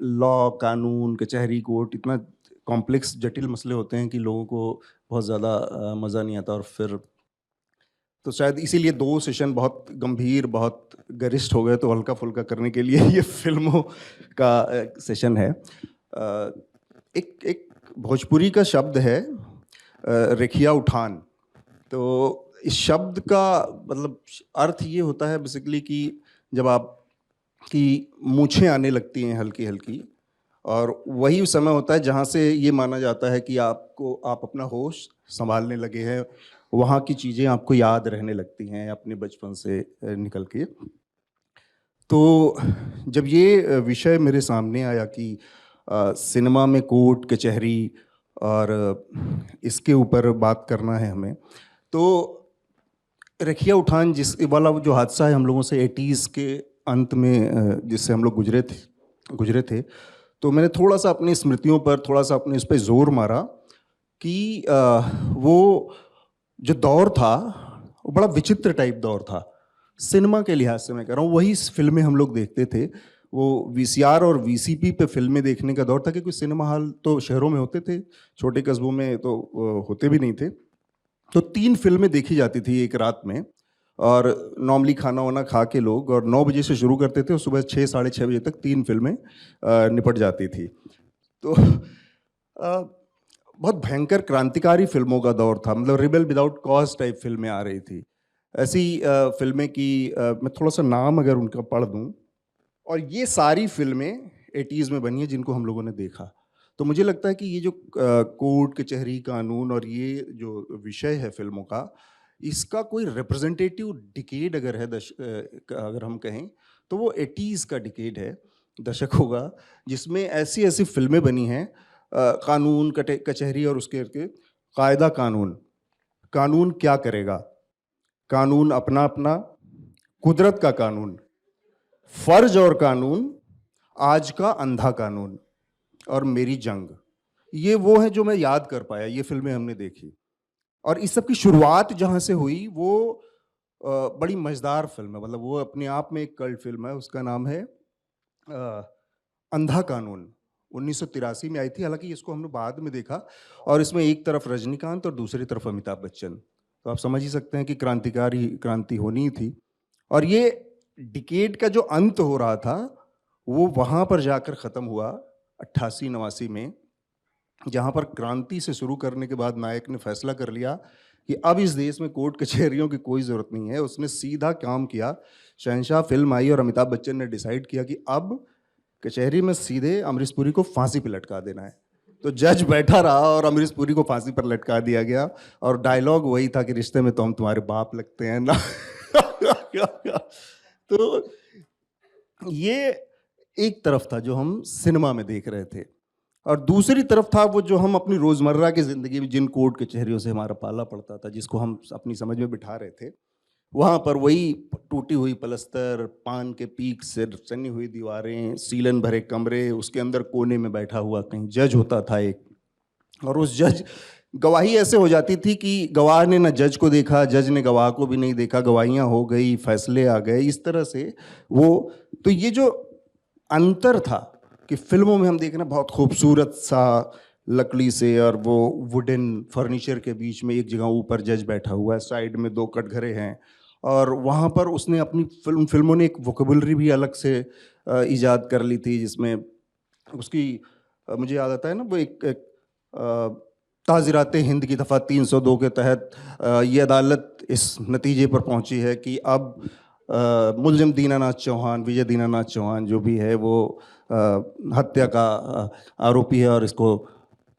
Law, कानून, कचहरी, court इतना कॉम्प्लेक्स जटिल मसले होते हैं कि लोगों को बहुत ज़्यादा मज़ा नहीं आता और फिर तो शायद इसीलिए 2 सेशन बहुत गंभीर, बहुत गरिष्ठ हो गए, तो हल्का-फुल्का करने के लिए ये फ़िल्मों का सेशन है। एक एक भोजपुरी का शब्द है रेखिया उठान। तो इस शब्द का मतलब अर्थ ये होता है बेसिकली कि जब आपकी मूँछें आने लगती हैं हल्की-हल्की और वही उस समय होता है जहाँ से ये माना जाता है कि आप अपना होश सँभालने लगे हैं, वहाँ की चीज़ें आपको याद रहने लगती हैं अपने बचपन से निकल के। तो जब ये विषय मेरे सामने आया कि सिनेमा में कोर्ट, कचहरी और इसके ऊपर बात करना है हमें, तो रखिया उठान जिस वाला वो जो हादसा है हम लोगों से 80s के अंत में जिससे हम लोग गुज़रे थे, तो मैंने थोड़ा-सा अपनी स्मृतियों पर, थोड़ा-सा अपने इस पे ज़ोर मारा कि वो जो दौर था, वो बड़ा विचित्र टाइप दौर था। सिनेमा के लिहाज से मैं कह रहा हूँ, वही फ़िल्में हम लोग देखते थे। वो वीसीआर और वीसीपी पे फ़िल्में देखने का दौर था क्योंकि सिनेमा हॉल तो शहरों में होते थे, छोटे कस्बों में तो होते भी नहीं थे। तो 3 फ़िल्में देखी जाती थी एक रात में और नॉर्मली खाना-वाना खा के लोग और 9 बजे से शुरू करते थे और सुबह 6 साढ़े 6 बजे तक 3 फ़िल्में निपट जाती थी। तो बहुत भयंकर क्रांतिकारी फ़िल्मों का दौर था, मतलब रिबेल विदाउट कॉज़ टाइप फ़िल्में आ रही थी। ऐसी फ़िल्में की मैं थोड़ा-सा नाम अगर उनका पढ़ दूँ और ये सारी फ़िल्में 80s में बनी हैं जिनको हम लोगों ने देखा। तो मुझे लगता है कि ये जो कोर्ट, कचहरी, कानून और ये जो विषय है फ़िल्मों का, इसका कोई रिप्रेजेंटेटिव डिकेड अगर है अगर हम कहें, तो वो 80s का डिकेड है, दशक होगा, जिसमें ऐसी-ऐसी फ़िल्में बनी हैं कानून, कचहरी और उसके इर्द गिर्द कायदा कानून। कानून क्या करेगा? कानून अपना-अपना, कुदरत का कानून, फ़र्ज़ और कानून, आज का अंधा कानून और मेरी जंग। ये वो हैं जो मैं याद कर पाया, ये फ़िल्में हमने देखी। और इस सब की शुरुआत जहाँ से हुई वो बड़ी मज़ेदार फ़िल्म है, मतलब वो अपने आप में एक कल्ट फ़िल्म है, उसका नाम है अंधा कानून। 1983 में आई थी, हालाँकि इसको हमने बाद में देखा और इसमें एक तरफ रजनीकांत और दूसरी तरफ अमिताभ बच्चन। तो आप समझ ही सकते हैं कि क्रांति होनी ही थी। और ये डिकेड का जो अंत हो रहा था, वो वहाँ पर जाकर ख़त्म हुआ 88-89 में, जहाँ पर क्रांति से शुरू करने के बाद नायक ने फैसला कर लिया कि अब इस देश में कोर्ट कचहरियों की कोई ज़रूरत नहीं है। उसने सीधा काम किया, शहंशाह फ़िल्म आई और अमिताभ बच्चन ने डिसाइड किया कि अब कचहरी में सीधे अमरीश पुरी को फांसी पे लटका देना है। तो जज बैठा रहा और अमरीश पुरी को फांसी पर लटका दिया गया और डायलॉग वही था कि रिश्ते में तो हम तुम्हारे बाप लगते हैं ना। तो ये एक तरफ था जो हम सिनेमा में देख रहे थे और दूसरी तरफ था वो जो हम अपनी रोज़मर्रा की ज़िंदगी में जिन कोर्ट कचहरियों से हमारा पाला पड़ता था, जिसको हम अपनी समझ में बिठा रहे थे, वहाँ पर वही टूटी हुई पलस्तर, पान के पीक से सनी हुई दीवारें, सीलन भरे कमरे, उसके अंदर कोने में बैठा हुआ कहीं जज होता था एक और उस जज गवाही ऐसे हो जाती थी कि गवाह ने ना जज को देखा, जज ने गवाह को भी नहीं देखा, गवाहियाँ हो गई, फैसले आ गए, इस तरह से वो तो ये जो अंतर था कि फ़िल्मों में हम देख रहे हैं बहुत खूबसूरत सा लकड़ी से और वो वुडन फर्नीचर के बीच में एक जगह ऊपर जज बैठा हुआ है, साइड में 2 कटघरे हैं और वहाँ पर उसने अपनी फ़िल्मों ने एक वोकैब्युलरी भी अलग से इजाद कर ली थी जिसमें उसकी मुझे याद आता है ना वो एक एक ताज़ीरात हिंद की दफ़ा 302 के तहत ये अदालत इस नतीजे पर पहुंची है कि अब मुल्ज़िम दीनानाथ चौहान, विजय दीनानाथ चौहान जो भी है वो हत्या का आरोपी है और इसको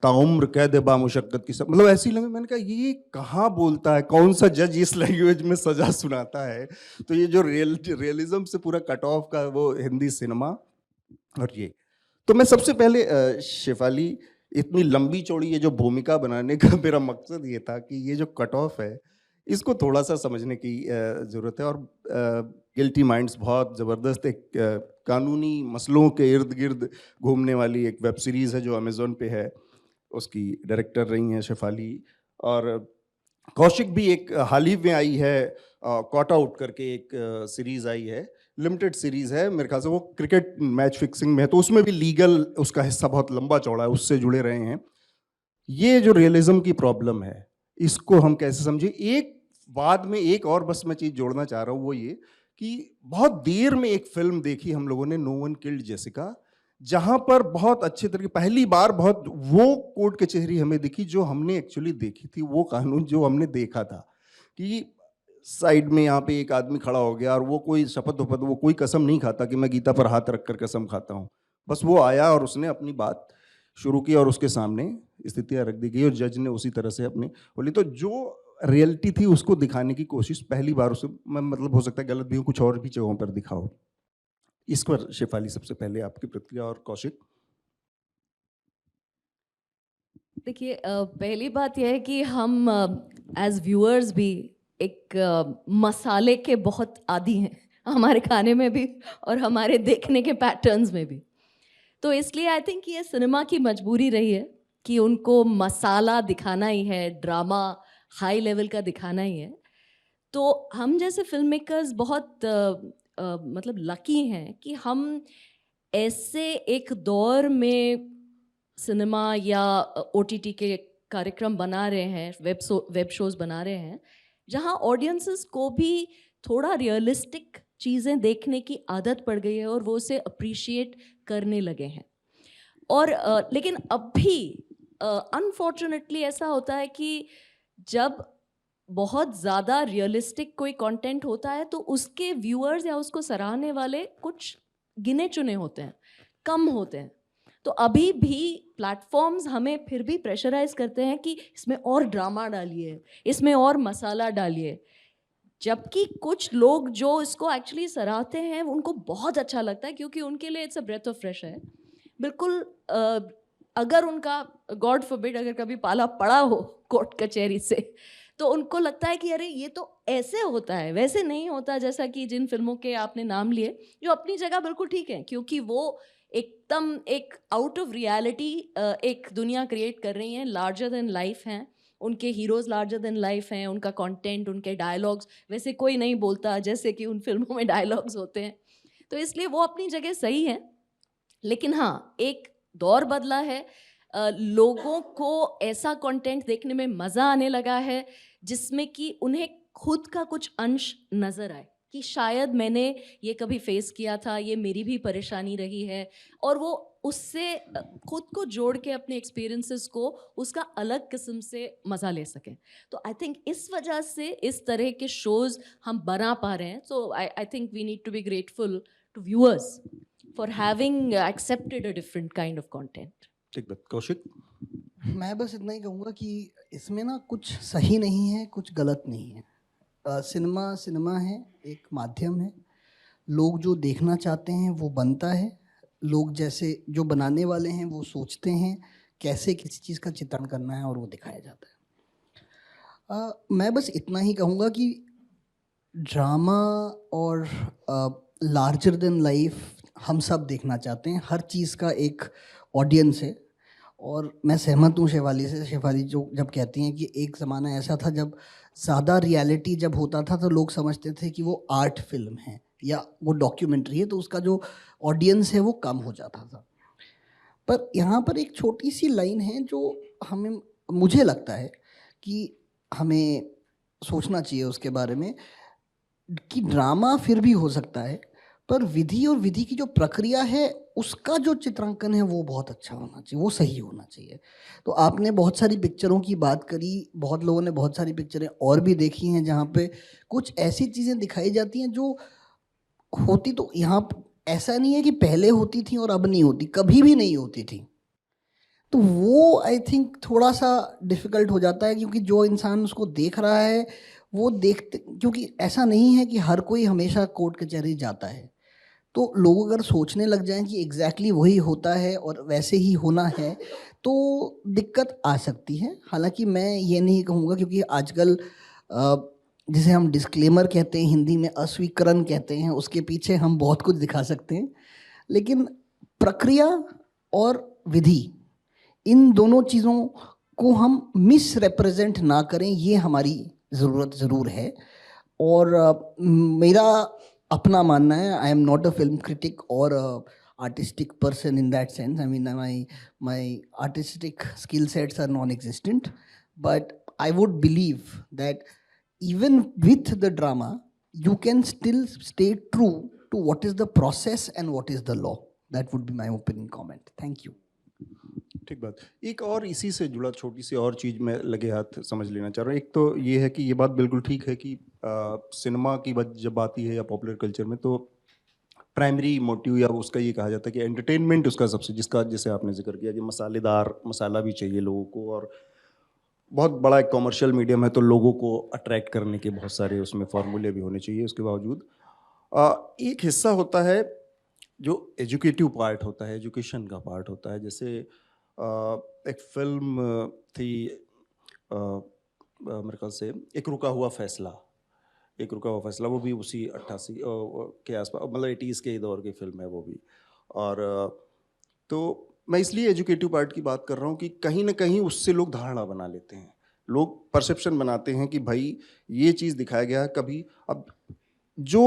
ताउम्र कैद बामुशक्कत की मतलब ऐसी लैंग्वेज मैंने कहा ये कहाँ बोलता है, कौन सा जज इस लैंग्वेज में सज़ा सुनाता है? तो ये जो रियलिज़्म से पूरा कट ऑफ का वो हिंदी सिनेमा और ये। तो मैं सबसे पहले शेफाली इतनी लंबी-चौड़ी ये जो भूमिका बनाने का मेरा मकसद ये था कि ये जो कट ऑफ है, इसको थोड़ा-सा समझने की ज़रूरत है और गिल्टी माइंड्स बहुत ज़बरदस्त एक कानूनी मसलों के इर्द-गिर्द घूमने वाली एक वेब सीरीज़ है जो अमेज़न पे है। उसकी डायरेक्टर रही हैं शेफाली और कौशिक भी एक हाल ही में आई है कॉट आउट करके एक सीरीज़ आई है। लिमिटेड सीरीज है मेरे ख्याल से, वो क्रिकेट मैच फिक्सिंग में है, तो उसमें भी लीगल उसका हिस्सा बहुत लंबा चौड़ा है, उससे जुड़े रहे हैं। ये जो रियलिज्म की प्रॉब्लम है, इसको हम कैसे समझे? एक बाद में एक और बस मैं चीज जोड़ना चाह रहा हूँ, वो ये कि बहुत देर में एक फिल्म देखी हम लोगों ने, नो वन किल्ड जेसिका, जहां पर बहुत अच्छे तरीके, पहली बार बहुत वो कोर्ट कचहरी हमें दिखी जो हमने एक्चुअली देखी थी, वो कानून जो हमने देखा था कि साइड में यहाँ पे एक आदमी खड़ा हो गया और वो कोई शपथ वपथ, वो कोई कसम नहीं खाता कि मैं गीता पर हाथ रखकर कसम खाता हूँ, बस वो आया और उसने अपनी बात शुरू की और उसके सामने स्थितियां रख दी गई और जज ने उसी तरह से अपनी बोली। तो जो रियलिटी थी उसको दिखाने की कोशिश पहली बार उसे, मैं मतलब हो सकता है गलत भी हूँ, कुछ और भी जगहों पर दिखाओ। इस पर शेफाली सबसे पहले आपकी प्रतिक्रिया, और कौशिक। देखिए, पहली बात यह है कि हम एज व्यूअर्स भी एक मसाले के बहुत आदी हैं, हमारे खाने में भी और हमारे देखने के पैटर्न्स में भी। तो इसलिए आई थिंक ये सिनेमा की मजबूरी रही है कि उनको मसाला दिखाना ही है, ड्रामा हाई लेवल का दिखाना ही है। तो हम जैसे फिल्म मेकर्स बहुत मतलब लकी हैं कि हम ऐसे एक दौर में सिनेमा या OTT के कार्यक्रम बना रहे हैं, वेब शोज बना रहे हैं, जहां ऑडियंसेस को भी थोड़ा रियलिस्टिक चीज़ें देखने की आदत पड़ गई है और वो उसे अप्रिशिएट करने लगे हैं। और लेकिन अब भी अनफॉर्चुनेटली ऐसा होता है कि जब बहुत ज़्यादा रियलिस्टिक कोई कंटेंट होता है तो उसके व्यूअर्स या उसको सराहने वाले कुछ गिने चुने होते हैं, कम होते हैं। तो अभी भी प्लेटफॉर्म्स हमें फिर भी प्रेशराइज करते हैं कि इसमें और ड्रामा डालिए, इसमें और मसाला डालिए, जबकि कुछ लोग जो इसको एक्चुअली सराहते हैं उनको बहुत अच्छा लगता है क्योंकि उनके लिए it's a breath of fresh air. बिल्कुल अगर उनका गॉड फॉरबिड अगर कभी पाला पड़ा हो कोर्ट कचहरी से, तो उनको लगता है कि अरे ये तो ऐसे होता है, वैसे नहीं होता, जैसा कि जिन फिल्मों के आपने नाम लिए जो अपनी जगह बिल्कुल ठीक है क्योंकि वो एकदम एक आउट ऑफ रियलिटी एक दुनिया क्रिएट कर रही हैं, लार्जर देन लाइफ हैं, उनके हीरोज लार्जर देन लाइफ हैं, उनका कंटेंट, उनके डायलॉग्स वैसे कोई नहीं बोलता जैसे कि उन फिल्मों में डायलॉग्स होते हैं। तो इसलिए वो अपनी जगह सही है। लेकिन हाँ, एक दौर बदला है, लोगों को ऐसा कंटेंट देखने में मज़ा आने लगा है जिसमें कि उन्हें खुद का कुछ अंश नज़र आए कि शायद मैंने ये कभी फेस किया था, ये मेरी भी परेशानी रही है, और वो उससे खुद को जोड़ के अपने एक्सपीरियंसेस को उसका अलग किस्म से मज़ा ले सकें। तो आई थिंक इस वजह से इस तरह के शोज़ हम बना पा रहे हैं। So I think we need to be grateful to viewers for having accepted a different kind of content. ठीक बात। कौशिक। मैं बस इतना ही कहूँगा कि इसमें ना कुछ सही नहीं है, कुछ गलत नहीं है। सिनेमा है, एक माध्यम है, लोग जो देखना चाहते हैं वो बनता है, लोग जैसे जो बनाने वाले हैं वो सोचते हैं कैसे किसी चीज़ का चित्रण करना है और वो दिखाया जाता है। मैं बस इतना ही कहूँगा कि ड्रामा और लार्जर देन लाइफ हम सब देखना चाहते हैं, हर चीज़ का एक ऑडियंस है। और मैं सहमत हूँ शेफाली से, शेफाली जो जब कहती हैं कि एक ज़माना ऐसा था जब ज़्यादा रियलिटी जब होता था तो लोग समझते थे कि वो आर्ट फिल्म है या वो डॉक्यूमेंट्री है, तो उसका जो ऑडियंस है वो कम हो जाता था। पर यहाँ पर एक छोटी सी लाइन है जो हमें, मुझे लगता है कि हमें सोचना चाहिए उसके बारे में कि ड्रामा फिर भी हो सकता है, पर विधि और विधि की जो प्रक्रिया है उसका जो चित्रांकन है वो बहुत अच्छा होना चाहिए, वो सही होना चाहिए। तो आपने बहुत सारी पिक्चरों की बात करी, बहुत लोगों ने बहुत सारी पिक्चरें और भी देखी हैं जहाँ पे कुछ ऐसी चीज़ें दिखाई जाती हैं जो होती तो यहाँ ऐसा नहीं है कि पहले होती थी और अब नहीं होती, कभी भी नहीं होती थी। तो वो आई थिंक थोड़ा सा डिफ़िकल्ट हो जाता है क्योंकि जो इंसान उसको देख रहा है वो देखते, क्योंकि ऐसा नहीं है कि हर कोई हमेशा कोर्ट कचहरी जाता है। तो लोग अगर सोचने लग जाएं कि एग्जैक्टली वही होता है और वैसे ही होना है तो दिक्कत आ सकती है। हालांकि मैं ये नहीं कहूँगा, क्योंकि आजकल जिसे हम डिस्क्लेमर कहते हैं, हिंदी में अस्वीकरण कहते हैं, उसके पीछे हम बहुत कुछ दिखा सकते हैं, लेकिन प्रक्रिया और विधि, इन दोनों चीज़ों को हम मिस रिप्रेजेंट ना करें, ये हमारी ज़रूरत ज़रूर है। और मेरा अपना मानना है. आई am not a film critic और artistic person in that sense. I mean, my artistic skill sets are non-existent, but I would believe that even with the drama, you can still stay true to what is the process and what is the law. That would be my opening comment. Thank you. ठीक बात. एक और इसी से जुड़ा छोटी सी और चीज़ मैं लगे हाथ समझ लेना चाह रहा हूँ. एक तो ये है कि ये बात बिल्कुल ठीक है कि सिनेमा की बात जब आती है या पॉपुलर कल्चर में, तो प्राइमरी मोटिव या उसका ये कहा जाता है कि एंटरटेनमेंट उसका सबसे, जिसका जैसे आपने जिक्र किया कि मसालेदार मसाला भी चाहिए लोगों को, और बहुत बड़ा एक कॉमर्शियल मीडियम है तो लोगों को अट्रैक्ट करने के बहुत सारे उसमें फार्मूले भी होने चाहिए. उसके बावजूद एक हिस्सा होता है जो एजुकेटिव पार्ट होता है, एजुकेशन का पार्ट होता है. जैसे एक फिल्म थी मेरे ख्याल से एक रुका हुआ फैसला, वो भी उसी 88 के आसपास, मतलब 80s के दौर की फिल्म है वो भी. और तो मैं इसलिए एजुकेटिव पार्ट की बात कर रहा हूँ कि कहीं ना कहीं उससे लोग धारणा बना लेते हैं, लोग परसेप्शन बनाते हैं कि भाई ये चीज़ दिखाया गया है. कभी अब जो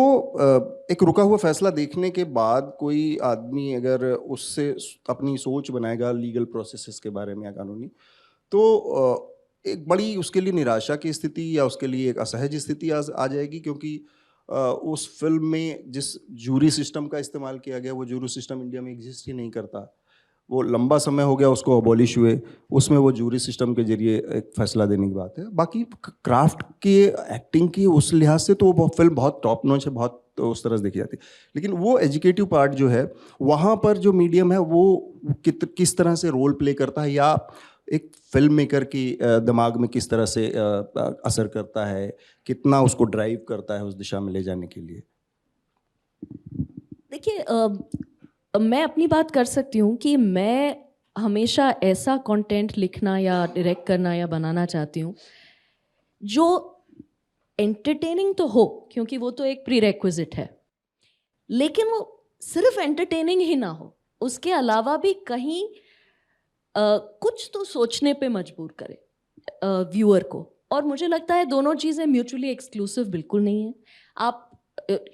एक रुका हुआ फैसला देखने के बाद कोई आदमी अगर उससे अपनी सोच बनाएगा लीगल प्रोसेसेस के बारे में या कानूनी, तो एक बड़ी उसके लिए निराशा की स्थिति या उसके लिए एक असहज स्थिति आ जाएगी, क्योंकि उस फिल्म में जिस जूरी सिस्टम का इस्तेमाल किया गया, वो जूरी सिस्टम इंडिया में एग्जिस्ट ही नहीं करता. वो लंबा समय हो गया उसको अबॉलिश हुए, उसमें वो जूरी सिस्टम के जरिए एक फैसला देने की बात है. बाकी क्राफ्ट की, एक्टिंग की, उस लिहाज से तो वो फिल्म बहुत टॉप नॉच है, बहुत तो उस तरह से देखी जाती है. लेकिन वो एजुकेटिव पार्ट जो है, वहाँ पर जो मीडियम है वो किस तरह से रोल प्ले करता है, या एक फिल्म मेकर की दिमाग में किस तरह से असर करता है, कितना उसको ड्राइव करता है उस दिशा में ले जाने के लिए. देखिए, मैं अपनी बात कर सकती हूँ कि मैं हमेशा ऐसा कंटेंट लिखना या डायरेक्ट करना या बनाना चाहती हूँ जो एंटरटेनिंग तो हो, क्योंकि वो तो एक प्रीरेक्विजिट है, लेकिन वो सिर्फ एंटरटेनिंग ही ना हो, उसके अलावा भी कहीं कुछ तो सोचने पे मजबूर करे व्यूअर को. और मुझे लगता है दोनों चीज़ें म्यूचुअली एक्सक्लूसिव बिल्कुल नहीं है. आप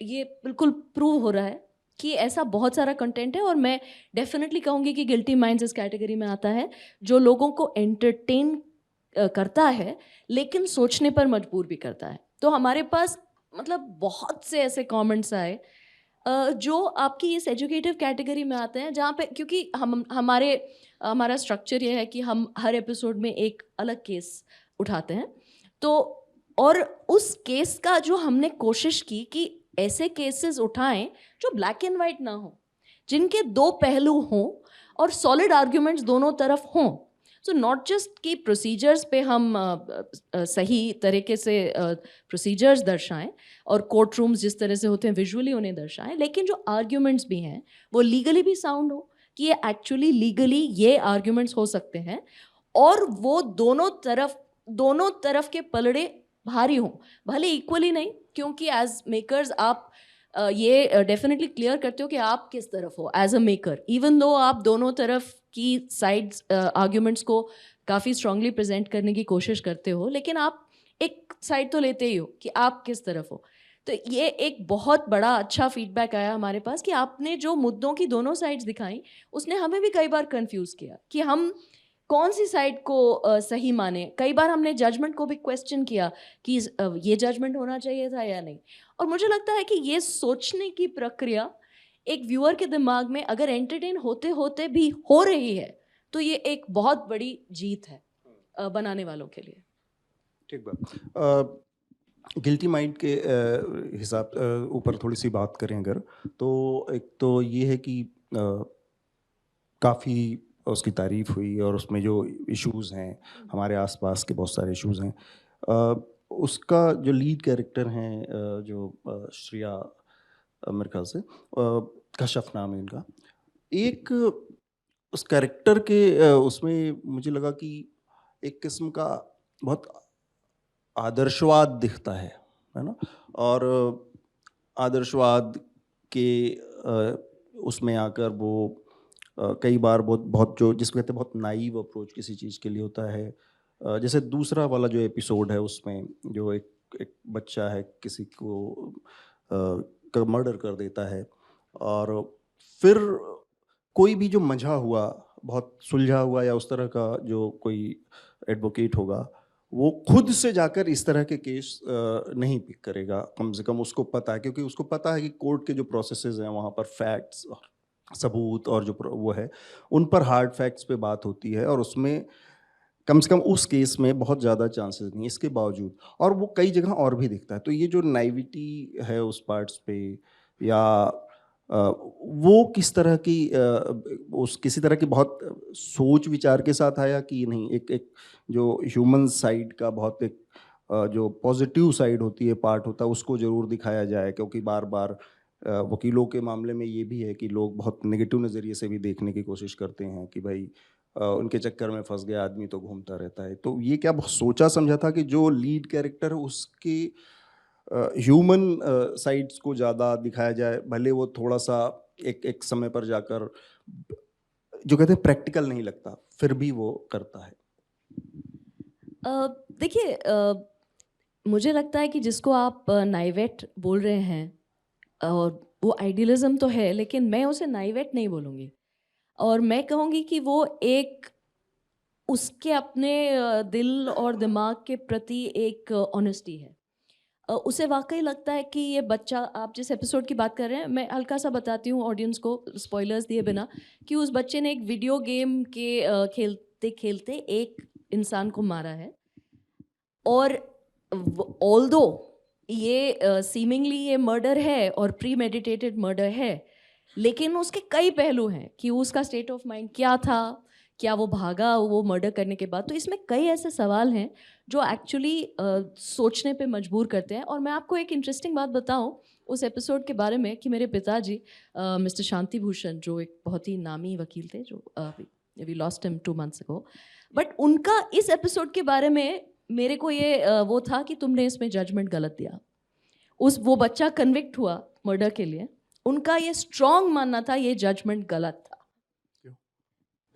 ये बिल्कुल प्रूव हो रहा है कि ऐसा बहुत सारा कंटेंट है, और मैं डेफिनेटली कहूँगी कि गिल्टी माइंड्स इस कैटेगरी में आता है, जो लोगों को एंटरटेन करता है लेकिन सोचने पर मजबूर भी करता है. तो हमारे पास मतलब बहुत से ऐसे कमेंट्स आए जो आपकी इस एजुकेटिव कैटेगरी में आते हैं, जहाँ पे क्योंकि हमारा स्ट्रक्चर ये है कि हम हर एपिसोड में एक अलग केस उठाते हैं, तो और उस केस का जो हमने कोशिश की कि ऐसे केसेस उठाएं जो ब्लैक एंड वाइट ना हो, जिनके दो पहलू हों और सॉलिड आर्ग्यूमेंट्स दोनों तरफ हों. सो नॉट जस्ट कि प्रोसीजर्स पे हम सही तरीके से प्रोसीजर्स दर्शाएं और कोर्ट रूम्स जिस तरह से होते हैं विजुअली उन्हें दर्शाएं, लेकिन जो आर्ग्यूमेंट्स भी हैं वो लीगली भी साउंड हो, कि ये एक्चुअली लीगली ये आर्ग्यूमेंट्स हो सकते हैं, और वो दोनों तरफ के पलड़े भारी हों, भले इक्वली नहीं, क्योंकि एज मेकर्स आप ये डेफिनेटली क्लियर करते हो कि आप किस तरफ हो as a maker, even though आप दोनों तरफ की साइड्स आर्ग्यूमेंट्स को काफ़ी स्ट्रांगली प्रेजेंट करने की कोशिश करते हो, लेकिन आप एक साइड तो लेते ही हो कि आप किस तरफ हो. तो ये एक बहुत बड़ा अच्छा फीडबैक आया हमारे पास कि आपने जो मुद्दों की दोनों साइड्स दिखाई, उसने हमें भी कई बार कंफ्यूज किया कि हम कौन सी साइड को सही माने. कई बार हमने जजमेंट को भी क्वेश्चन किया कि ये जजमेंट होना चाहिए था या नहीं. और मुझे लगता है कि ये सोचने की प्रक्रिया एक व्यूअर के दिमाग में अगर एंटरटेन होते होते भी हो रही है, तो ये एक बहुत बड़ी जीत है बनाने वालों के लिए. ठीक बात. गिल्टी माइंड के हिसाब ऊपर थोड़ी सी बात करें अगर, तो एक तो ये है कि काफ़ी उसकी तारीफ हुई, और उसमें जो इश्यूज़ हैं, हमारे आसपास के बहुत सारे इश्यूज़ हैं. उसका जो लीड कैरेक्टर हैं, जो श्रेया, मेरे ख्याल से कश्यप नाम है इनका, एक उस कैरेक्टर के उसमें मुझे लगा कि एक किस्म का बहुत आदर्शवाद दिखता है ना. और आदर्शवाद के उसमें आकर वो कई बार बहुत जो जिसको कहते हैं बहुत नाइव अप्रोच किसी चीज़ के लिए होता है. जैसे दूसरा वाला जो एपिसोड है उसमें जो एक बच्चा है, किसी को का मर्डर कर देता है। और फिर कोई भी जो मंझा हुआ, बहुत सुलझा हुआ या उस तरह का जो कोई एडवोकेट होगा, वो खुद से जाकर इस तरह के केस नहीं पिक करेगा। कम से कम उसको पता है, क्योंकि उसको पता है कि कोर्ट के जो प्रोसेसेस हैं वहाँ पर फैक्ट्स और सबूत और जो वो है उन पर हार्ड फैक्ट्स पे बात होती है, और उसमें कम से कम उस केस में बहुत ज़्यादा चांसेस नहीं। इसके बावजूद, और वो कई जगह और भी दिखता है, तो ये जो नाइविटी है उस पार्ट्स पे, या वो किस तरह की उस किसी तरह की बहुत सोच विचार के साथ आया कि नहीं, एक एक जो ह्यूमन साइड का बहुत एक जो पॉजिटिव साइड होती है, पार्ट होता है, उसको ज़रूर दिखाया जाए। क्योंकि बार बार वकीलों के मामले में ये भी है कि लोग बहुत नेगेटिव नज़रिए से भी देखने की कोशिश करते हैं कि भाई उनके चक्कर में फंस गया आदमी तो घूमता रहता है। तो ये क्या बहुत सोचा समझा था कि जो लीड कैरेक्टर है उसके ह्यूमन साइड्स को ज़्यादा दिखाया जाए, भले वो थोड़ा सा एक एक समय पर जाकर जो कहते हैं प्रैक्टिकल नहीं लगता, फिर भी वो करता है। देखिए, मुझे लगता है कि जिसको आप नाइवेट बोल रहे हैं, और वो आइडियलिज्म तो है, लेकिन मैं उसे नाइवेट नहीं बोलूँगी, और मैं कहूँगी कि वो एक उसके अपने दिल और दिमाग के प्रति एक ऑनेस्टी है। उसे वाकई लगता है कि ये बच्चा, आप जिस एपिसोड की बात कर रहे हैं, मैं हल्का सा बताती हूँ ऑडियंस को, स्पॉयलर्स दिए बिना, कि उस बच्चे ने एक वीडियो गेम के खेलते खेलते एक इंसान को मारा है। और ऑल्दो ये सीमिंगली ये मर्डर है और प्री मेडिटेटेड मर्डर है, लेकिन उसके कई पहलू हैं कि उसका स्टेट ऑफ माइंड क्या था, क्या वो भागा वो मर्डर करने के बाद। तो इसमें कई ऐसे सवाल हैं जो एक्चुअली सोचने पे मजबूर करते हैं। और मैं आपको एक इंटरेस्टिंग बात बताऊं उस एपिसोड के बारे में, कि मेरे पिताजी मिस्टर शांति भूषण, जो एक बहुत ही नामी वकील थे, जो we lost him 2 months ago, but उनका इस एपिसोड के बारे में मेरे को ये वो था कि तुमने इसमें जजमेंट गलत दिया। वो बच्चा कन्विक्ट हुआ मर्डर के लिए, उनका ये स्ट्रॉन्ग मानना था ये जजमेंट गलत था।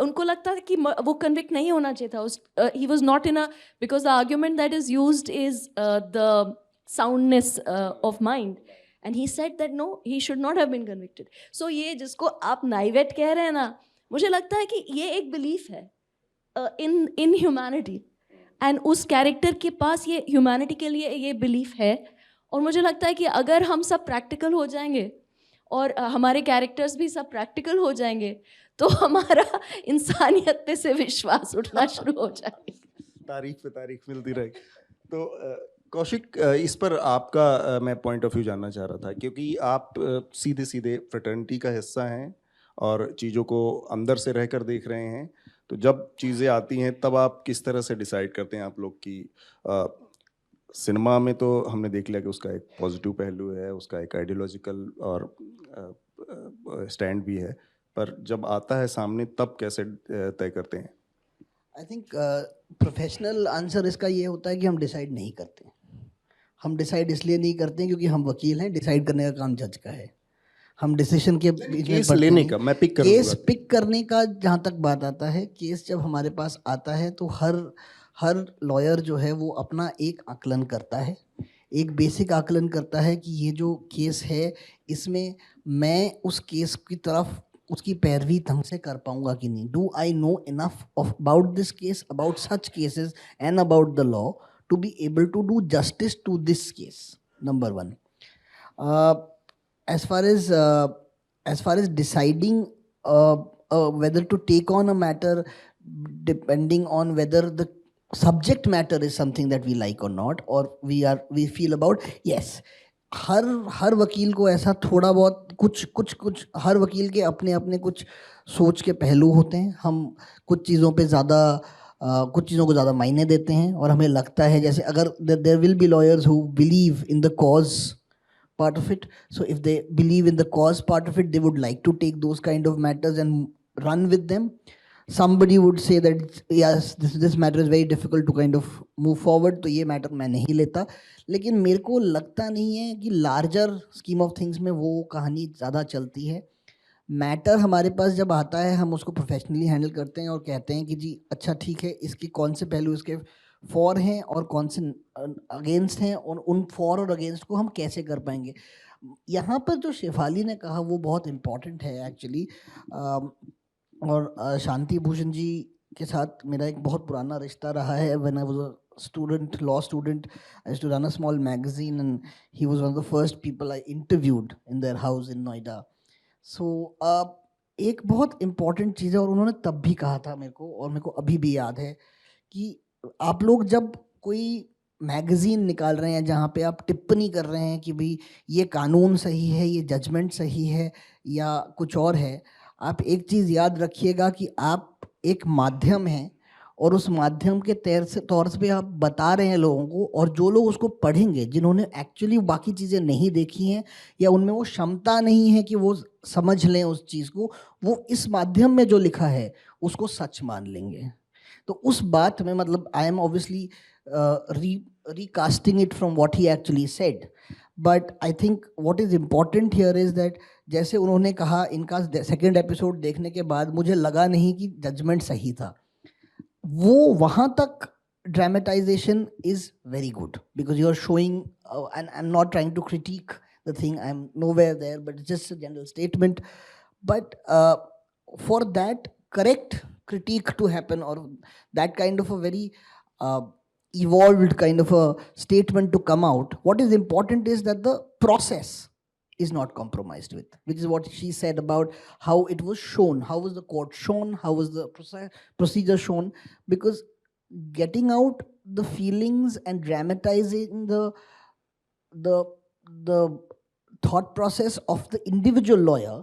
उनको लगता था कि वो कन्विक्ट नहीं होना चाहिए था। He was not in a, because the argument that is used is the soundness of mind, and he said that no, he should not have been convicted. So ये जिसको आप नाइवेट कह रहे हैं ना, मुझे लगता है कि ये एक बिलीफ है इन ह्यूमैनिटी, एंड उस कैरेक्टर के पास ये ह्यूमैनिटी के लिए ये बिलीफ है। और मुझे लगता है कि अगर हम सब प्रैक्टिकल हो जाएंगे और हमारे कैरेक्टर्स भी सब प्रैक्टिकल हो जाएंगे, तो हमारा इंसानियत पे से विश्वास उठना शुरू हो जाएगा। तारीख पे तारीख मिलती रहेगी। तो कौशिक, इस पर आपका मैं पॉइंट ऑफ व्यू जानना चाह रहा था, क्योंकि आप सीधे सीधे फ्रेटर्निटी का हिस्सा हैं और चीज़ों को अंदर से रहकर देख रहे हैं। तो जब चीज़ें आती हैं तब आप किस तरह से डिसाइड करते हैं आप लोग की सिनेमा में तो हमने देख लिया कि उसका एक पॉजिटिव पहलू है, उसका एक आइडियोलॉजिकल और स्टैंड भी है, पर जब आता है सामने तब कैसे तय करते हैं? आई थिंक प्रोफेशनल आंसर इसका ये होता है कि हम डिसाइड नहीं करते। हम डिसाइड इसलिए नहीं करते हैं क्योंकि हम वकील हैं, डिसाइड करने का काम जज का है। हम डिसीजन के बीच में केस पड़ते लेने नहीं। का मैं पिक केस करूंगा। पिक करने का जहाँ तक बात आता है, केस जब हमारे पास आता है तो हर लॉयर जो है वो अपना एक आकलन करता है, एक बेसिक आकलन करता है कि ये जो केस है इसमें मैं उस केस की तरफ उसकी पैरवी ढंग से कर पाऊंगा कि नहीं। Do I know enough of about this case, about such cases and about the law to be able to do justice to this case, number 1. As far as deciding whether to take on a matter, depending on whether the subject matter is something that we like or not, or we feel about, yes, हर वकील को ऐसा थोड़ा बहुत कुछ हर वकील के अपने अपने कुछ सोच के पहलू होते हैं। हम कुछ चीज़ों पे ज़्यादा कुछ चीज़ों को ज़्यादा मायने देते हैं, और हमें लगता है जैसे अगर there will be lawyers who believe in the cause part of it. So if they believe in the cause part of it, they would like to take those kind of matters and run with them. Somebody would say that yes, this matter is very difficult to kind of move forward, तो ये matter मैं नहीं लेता। लेकिन मेरे को लगता नहीं है कि larger scheme of things में वो कहानी ज़्यादा चलती है। मैटर हमारे पास जब आता है हम उसको प्रोफेशनली हैंडल करते हैं और कहते हैं कि जी अच्छा ठीक है, इसके कौन से पहलू इसके फॉर हैं और कौन से अगेंस्ट हैं, और उन फॉर और अगेंस्ट को हम कैसे कर पाएंगे। यहाँ पर जो शेफाली ने कहा वो बहुत इम्पोर्टेंट है एक्चुअली। और शांति भूषण जी के साथ मेरा एक बहुत पुराना रिश्ता रहा है। When I was a student, law student, I used to run a small magazine and he was one of the first people I interviewed in their house in Noida. So एक बहुत इम्पॉर्टेंट चीज़ है, और उन्होंने तब भी कहा था मेरे को, और मेरे को अभी भी याद है, कि आप लोग जब कोई मैगजीन निकाल रहे हैं जहाँ पे आप टिप्पणी कर रहे हैं कि भाई ये कानून सही है, ये जजमेंट सही है या कुछ और है, आप एक चीज़ याद रखिएगा कि आप एक माध्यम हैं, और उस माध्यम के तौर पे आप बता रहे हैं लोगों को, और जो लोग उसको पढ़ेंगे, जिन्होंने एक्चुअली बाकी चीज़ें नहीं देखी हैं या उनमें वो क्षमता नहीं है कि वो समझ लें उस चीज़ को, वो इस माध्यम में जो लिखा है उसको सच मान लेंगे। तो उस बात में मतलब I am obviously recasting it from what he actually said, but I think what is important here is that जैसे उन्होंने कहा, इनका सेकेंड एपिसोड देखने के बाद मुझे लगा नहीं कि जजमेंट सही था, वो वहाँ तक dramatisation is very good because you are showing, and I am not trying to critic the thing, I am nowhere there, but just a general statement. But for that correct critique to happen, or that kind of a very evolved kind of a statement to come out, what is important is that the process is not compromised with, which is what she said about how it was shown, how was the court shown, how was the procedure shown, because getting out the feelings and dramatizing the the thought process of the individual lawyer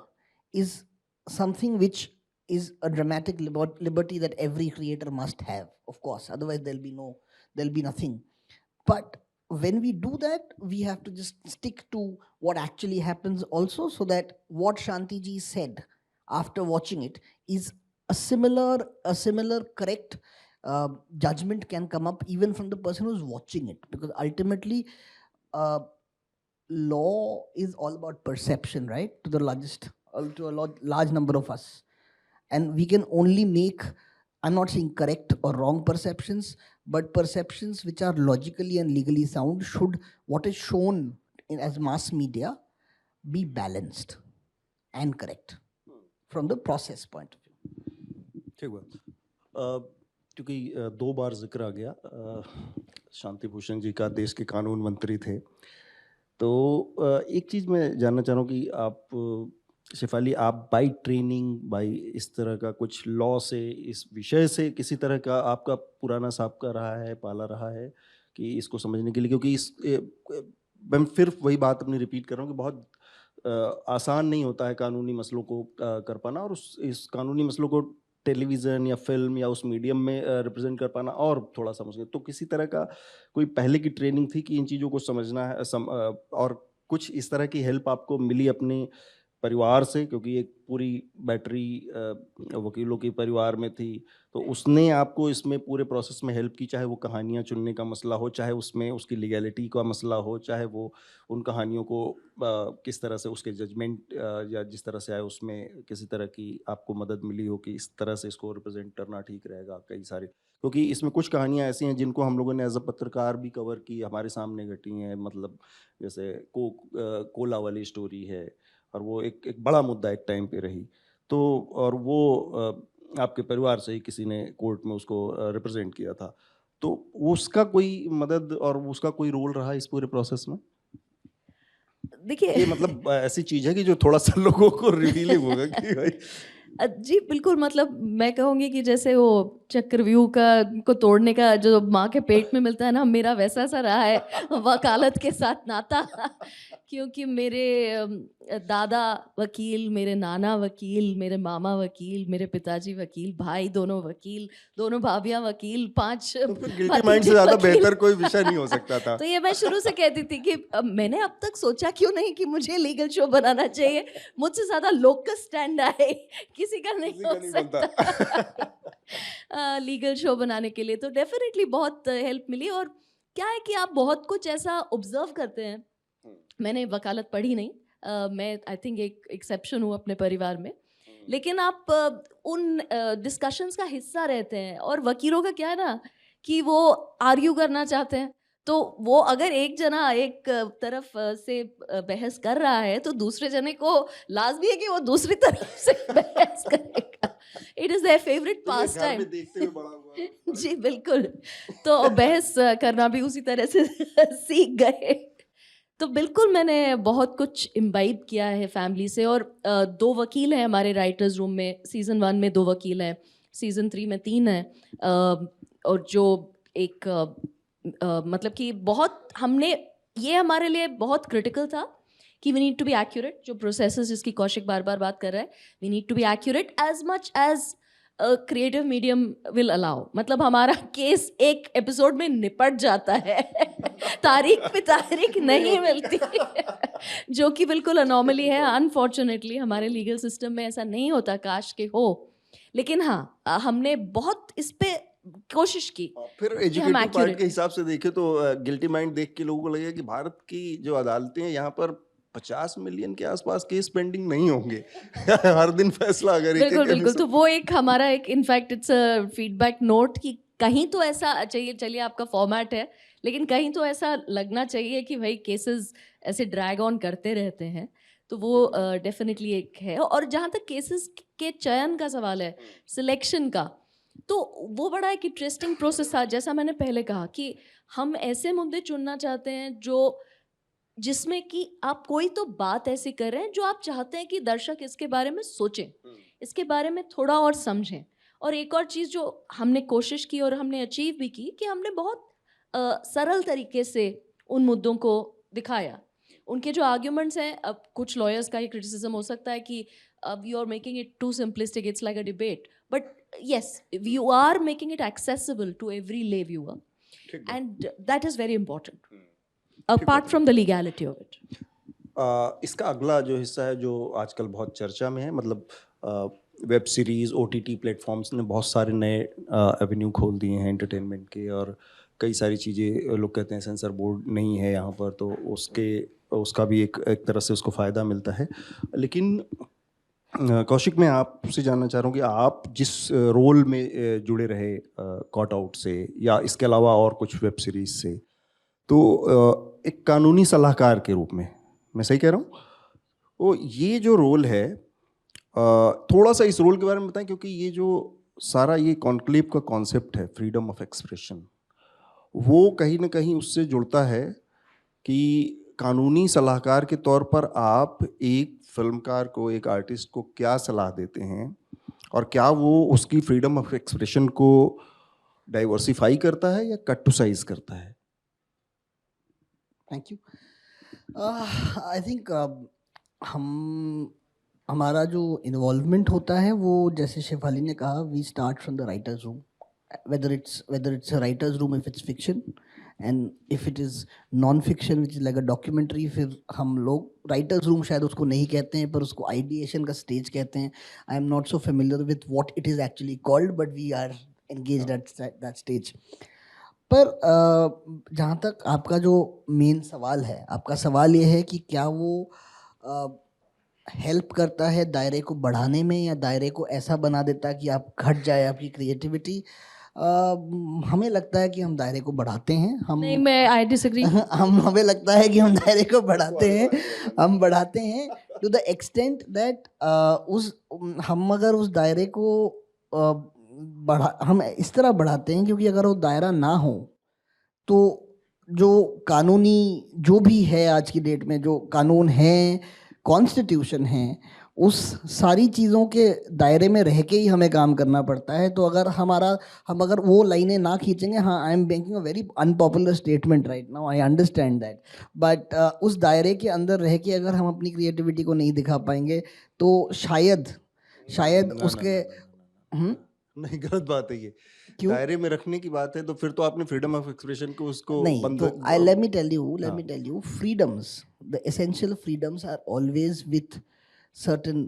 is something which is a dramatic liberty that every creator must have, of course, otherwise there'll be nothing. But when we do that, we have to just stick to what actually happens also, so that what Shanti ji said after watching it is a similar correct judgment can come up even from the person who's watching it, because ultimately law is all about perception, right? To a large number of us, and we can only make, I'm not saying correct or wrong perceptions, but perceptions which are logically and legally sound. Should what is shown as mass media be balanced and correct from the process point of view? ठीक बात। क्योंकि दो बार जिक्र आ गया शांति भूषण जी का, देश के कानून मंत्री थे, तो एक चीज़ मैं जानना चाह रहा हूँ कि आप शेफाली, आप बाई ट्रेनिंग, बाई इस तरह का कुछ लॉ से, इस विषय से किसी तरह का आपका पुराना साबका रहा है, पाला रहा है कि इसको समझने के लिए, क्योंकि मैं फिर वही बात अपनी रिपीट कर रहा हूँ कि बहुत आसान नहीं होता है कानूनी मसलों को कर पाना, और इस कानूनी मसलों को टेलीविज़न या फिल्म या उस मीडियम में रिप्रेजेंट कर पाना और थोड़ा सा मुश्किल। तो किसी तरह का कोई पहले की ट्रेनिंग थी कि इन चीज़ों को समझना है, और कुछ इस तरह की हेल्प आपको मिली अपने परिवार से, क्योंकि एक पूरी बैटरी वकीलों के परिवार में थी, तो उसने आपको इसमें पूरे प्रोसेस में हेल्प की, चाहे वो कहानियाँ चुनने का मसला हो, चाहे उसमें उसकी लीगैलिटी का मसला हो, चाहे वो उन कहानियों को किस तरह से उसके जजमेंट या जिस तरह से आए उसमें किसी तरह की आपको मदद मिली हो कि इस तरह से इसको रिप्रेजेंट करना ठीक रहेगा। कई सारे, क्योंकि इसमें कुछ कहानियाँ ऐसी हैं जिनको हम लोगों ने एज अ पत्रकार भी कवर की, हमारे सामने घटी हैं, मतलब जैसे कोला वाली स्टोरी है, और वो एक बड़ा मुद्दा एक टाइम पे रही, तो और वो आपके परिवार से ही किसी ने कोर्ट में उसको रिप्रेजेंट किया था, तो उसका कोई मदद और उसका कोई रोल रहा इस पूरे प्रोसेस में? देखिए, ये मतलब ऐसी चीज है कि जो थोड़ा सा लोगों को रिवीलिंग होगा कि भाई जी बिल्कुल, मतलब मैं कहूँगी कि जैसे वो चक्रव्यूह को तोड़ने का जो माँ के पेट में मिलता है ना, मेरा वैसा सा रहा है वकालत के साथ नाता। क्योंकि मेरे दादा वकील, मेरे नाना वकील, मेरे मामा वकील, मेरे पिताजी वकील, भाई दोनों वकील, दोनों भाभियाँ वकील, 5 तो फिर गिल्टी माइंड से ज्यादा वकील। बेहतर कोई विषय नहीं हो सकता था। तो ये मैं शुरू से कहती थी कि मैंने अब तक सोचा क्यों नहीं कि मुझे लीगल शो बनाना चाहिए, मुझसे ज्यादा लोकस स्टैंड आए किसी का नहीं किसी का हो नहीं सकता लीगल शो बनाने के लिए। तो डेफिनेटली बहुत हेल्प मिली। और क्या है कि आप बहुत कुछ ऐसा ऑब्जर्व करते हैं। मैंने वकालत पढ़ी नहीं, मैं आई थिंक एक एक्सेप्शन हूँ अपने परिवार में, लेकिन आप उन डिस्कशंस का हिस्सा रहते हैं। और वकीलों का क्या है ना कि वो आर्ग्यू करना चाहते हैं, तो वो अगर एक जना एक तरफ से बहस कर रहा है तो दूसरे जने को लाजमी है कि वो दूसरी तरफ से बहस करेगा. It is their favourite pass time. देखते हुए बड़ा हुआ जी बिल्कुल. तो बहस करना भी उसी तरह से सीख गए. तो बिल्कुल मैंने बहुत कुछ इम्बाइब किया है फैमिली से. और 2 वकील हैं हमारे राइटर्स रूम में. सीज़न 1 में 2 वकील हैं, सीज़न 3 में 3 हैं. और जो एक मतलब कि बहुत हमने, ये हमारे लिए बहुत क्रिटिकल था कि we need to be accurate. जो प्रोसेसेस जिसकी कौशिक बार बार बात कर रहा है, we need to be accurate as much as creative medium will allow. मतलब हमारा केस एक एपिसोड में निपट जाता है. तारीख पे तारीख नहीं मिलती. जो कि बिल्कुल अनॉमली है. अनफॉर्चुनेटली हमारे लीगल सिस्टम में ऐसा नहीं होता, काश के हो. लेकिन हाँ, हमने बहुत इस पे कोशिश की. फिर हम एजुकेटिव पार्ट accurate के हिसाब से देखें तो गिल्टी माइंड देख के लोगों को लगेगा कि भारत की जो अदालतें हैं यहाँ पर 50 मिलियन के आसपास केस पेंडिंग नहीं होंगे. हर दिन फैसला अगर एक बिल्कुल एक बिल्कुल. तो episode- वो एक हमारा एक in fact it's a feedback note कि कहीं तो ऐसा चाहिए. चलिए आपका फॉर्मेट है, लेकिन कहीं तो ऐसा लगना चाहिए कि भाई केसेस ऐसे ड्रैग ऑन करते रहते हैं. तो वो डेफिनेटली एक है. और जहाँ तक केसेस के चयन का सवाल है, सिलेक्शन का, तो वो बड़ा एक इंटरेस्टिंग प्रोसेस था. जैसा मैंने पहले कहा कि हम ऐसे मुद्दे चुनना चाहते हैं जो जिसमें कि आप कोई तो बात ऐसी कर रहे हैं जो आप चाहते हैं कि दर्शक इसके बारे में सोचें, इसके बारे में थोड़ा और समझें. और एक और चीज़ जो हमने कोशिश की और हमने अचीव भी की कि हमने बहुत सरल तरीके से उन मुद्दों को दिखाया. उनके जो आर्ग्यूमेंट्स हैं, अब कुछ लॉयर्स का ये क्रिटिसिज्म हो सकता है कि अब you are making it too simplistic, it's like a debate. But yes, you are making it accessible to every lay viewer, ठीक है. and that is very important, apart from the legality of it. इसका अगला जो हिस्सा है जो आजकल बहुत चर्चा में है, मतलब वेब सीरीज, OTT प्लेटफॉर्म्स ने बहुत सारे नए एवेन्यू खोल दिए हैं एंटरटेनमेंट के. और कई सारी चीज़ें, लोग कहते हैं सेंसर बोर्ड नहीं है यहाँ पर, तो उसका भी एक तरह से उसको फ़ायदा मिलता है. लेकिन कौशिक, मैं आपसे जानना चाह रहा हूँ कि आप जिस रोल में जुड़े रहे कॉट आउट से या इसके अलावा और कुछ वेब सीरीज से, तो एक कानूनी सलाहकार के रूप में, मैं सही कह रहा हूँ? तो ये जो रोल है, थोड़ा सा इस रोल के बारे में बताएं, क्योंकि ये जो सारा ये कॉन्क्लेव का कॉन्सेप्ट है, फ्रीडम ऑफ एक्सप्रेशन, वो कहीं ना कहीं उससे जुड़ता है कि कानूनी सलाहकार के तौर पर आप एक फिल्मकार को, एक आर्टिस्ट को क्या सलाह देते हैं, और क्या वो उसकी फ्रीडम ऑफ एक्सप्रेशन को डाइवर्सिफाई करता है या कट टू साइज करता है? Thank you. आई थिंक हमारा जो इन्वॉल्वमेंट होता है वो, जैसे शेफाली ने कहा, we start from the writers room. whether it's a writer's room if it's fiction, and if it is non-fiction which is like a documentary, फिर हम लोग writer's room शायद उसको नहीं कहते हैं पर उसको ideation का stage कहते हैं. I am not so familiar with what it is actually called, but we are engaged at that stage. पर जहाँ तक आपका जो मेन सवाल है, आपका सवाल ये है कि क्या वो हेल्प करता है दायरे को बढ़ाने में, या दायरे को ऐसा बना देता है कि आप घट जाए आपकी क्रिएटिविटी. हमें लगता है कि हम दायरे को बढ़ाते हैं. नहीं, मैं आई डिसएग्री. हमें लगता है कि हम दायरे को बढ़ाते हैं. हम बढ़ाते हैं टू द एक्सटेंट दैट हम अगर उस दायरे को हम इस तरह बढ़ाते हैं, क्योंकि अगर वो दायरा ना हो तो जो कानूनी जो भी है आज की डेट में, जो कानून है, कॉन्स्टिट्यूशन है, उस सारी चीज़ों के दायरे में रह के ही हमें काम करना पड़ता है. तो अगर हम अगर वो लाइनें ना खींचेंगे, हाँ, I am making a very unpopular statement right now, I understand that, but उस दायरे के अंदर रह के अगर हम अपनी क्रिएटिविटी को नहीं दिखा पाएंगे तो शायद उसके नहीं, गलत बात है ये. क्यों? दायरे में रखने की बात है तो फिर तो आपने फ्रीडम ऑफ एक्सप्रेशन को उसको नहीं, बंद. तो let me tell you, freedoms, the essential freedoms are always with certain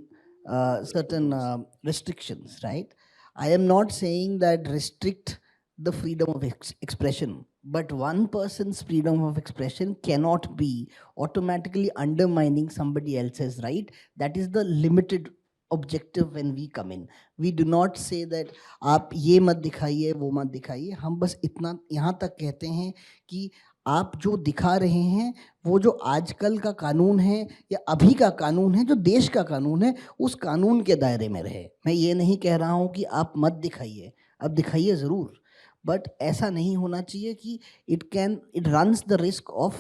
restrictions, right? I am not saying that restrict the freedom of expression, but one person's freedom of expression cannot be automatically undermining somebody else's right. That is the limited objective when we come in. We do not say that आप ये मत दिखाइए वो मत दिखाइए. हम बस इतना यहाँ तक कहते हैं कि आप जो दिखा रहे हैं वो जो आजकल का कानून है या अभी का कानून है, जो देश का कानून है, उस कानून के दायरे में रहे. मैं ये नहीं कह रहा हूँ कि आप मत दिखाइए, आप दिखाइए ज़रूर, बट ऐसा नहीं होना चाहिए कि it runs the risk of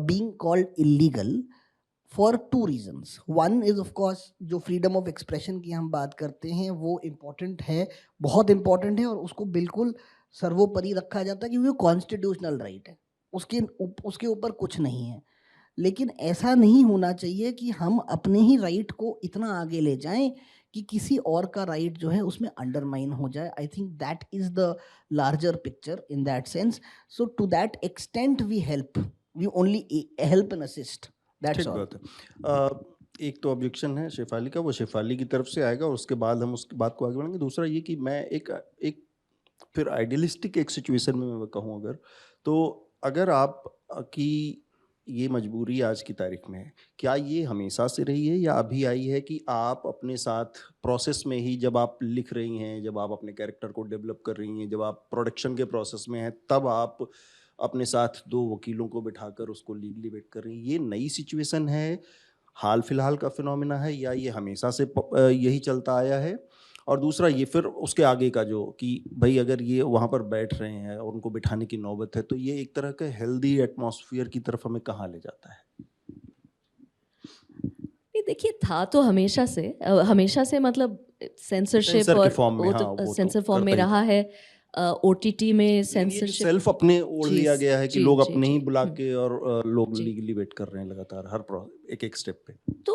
being called illegal for two reasons. One is of course जो freedom of expression की हम बात करते हैं वो important है, बहुत important है, और उसको बिल्कुल सर्वोपरि रखा जाता है क्योंकि वो constitutional right है, उसके ऊपर कुछ नहीं है. लेकिन ऐसा नहीं होना चाहिए कि हम अपने ही राइट को इतना आगे ले जाएं कि किसी और का राइट जो है उसमें अंडरमाइन हो जाए. I think that is the larger picture in that sense. So to that extent we help, we only help and assist. That's ठीक ऑल. बात है. एक तो ऑब्जेक्शन है शेफाली का, वो शेफाली की तरफ से आएगा और उसके बाद हम उसकी बात को आगे बढ़ेंगे. दूसरा ये कि मैं एक फिर आइडियलिस्टिक एक सिचुएशन में मैं कहूँ तो अगर आप की ये मजबूरी आज की तारीख में है, क्या ये हमेशा से रही है या अभी आई है कि आप अपने साथ प्रोसेस में ही, जब आप लिख रही हैं, जब आप अपने कैरेक्टर को डेवलप कर रही हैं, जब आप प्रोडक्शन के प्रोसेस में हैं, तब आप अपने साथ 2 वकीलों को बिठाकर उसको लीगली वेट कर रही हैं? ये नई सिचुएशन है, हाल फिलहाल का फिनोमेना है, या ये हमेशा से यही चलता आया है? और दूसरा ये फिर उसके आगे का जो कि भाई अगर ये वहाँ पर बैठ रहे हैं और उनको बिठाने की नौबत है, तो ये एक तरह का हेल्दी एटमॉस्फेयर की तरफ हमें कहाँ ले जाता है? नहीं, देखिए, था तो हमेशा से मतलब सेंसरशिप सेंसर के और फॉर्म में, वो हाँ, तो वो सेंसर तो फॉर्म में करता ही रहा है. ओटीटी में सेंसरशिप सेंसरशिप सेल्फ अपने ओढ़ जी, लिया गया है कि जी, लोग जी, अपने ही जी, बुला के और लोग जी. लीगली वेट कर रहे हैं लगातार हर एक स्टेप पे. तो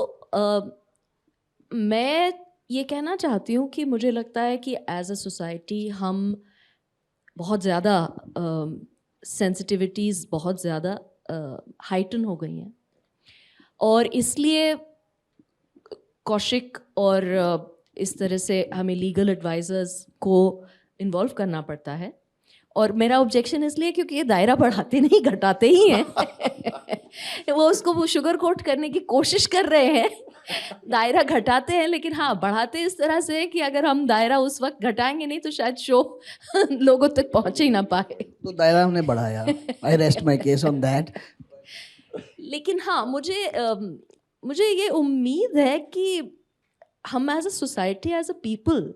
मैं ये कहना चाहती हूँ कि मुझे लगता है कि एज अ सोसाइटी हम बहुत ज़्यादा सेंसिटिविटीज़ बहुत ज़्यादा हाइटन हो गई हैं, और इसलिए कौशिक और इस तरह से हमें लीगल एडवाइजर्स को इन्वॉल्व करना पड़ता है. और मेरा ऑब्जेक्शन इसलिए क्योंकि ये दायरा बढ़ाते नहीं, घटाते ही हैं. वो शुगर कोट करने की कोशिश कर रहे हैं. दायरा घटाते हैं, लेकिन हाँ, बढ़ाते इस तरह से कि अगर हम दायरा उस वक्त घटाएंगे नहीं तो शायद शो लोगों तक पहुंच ही ना पाए. तो दायरा हमने बढ़ाया. I rest my case on that. लेकिन हाँ, मुझे ये उम्मीद है कि हम as a society, as a people,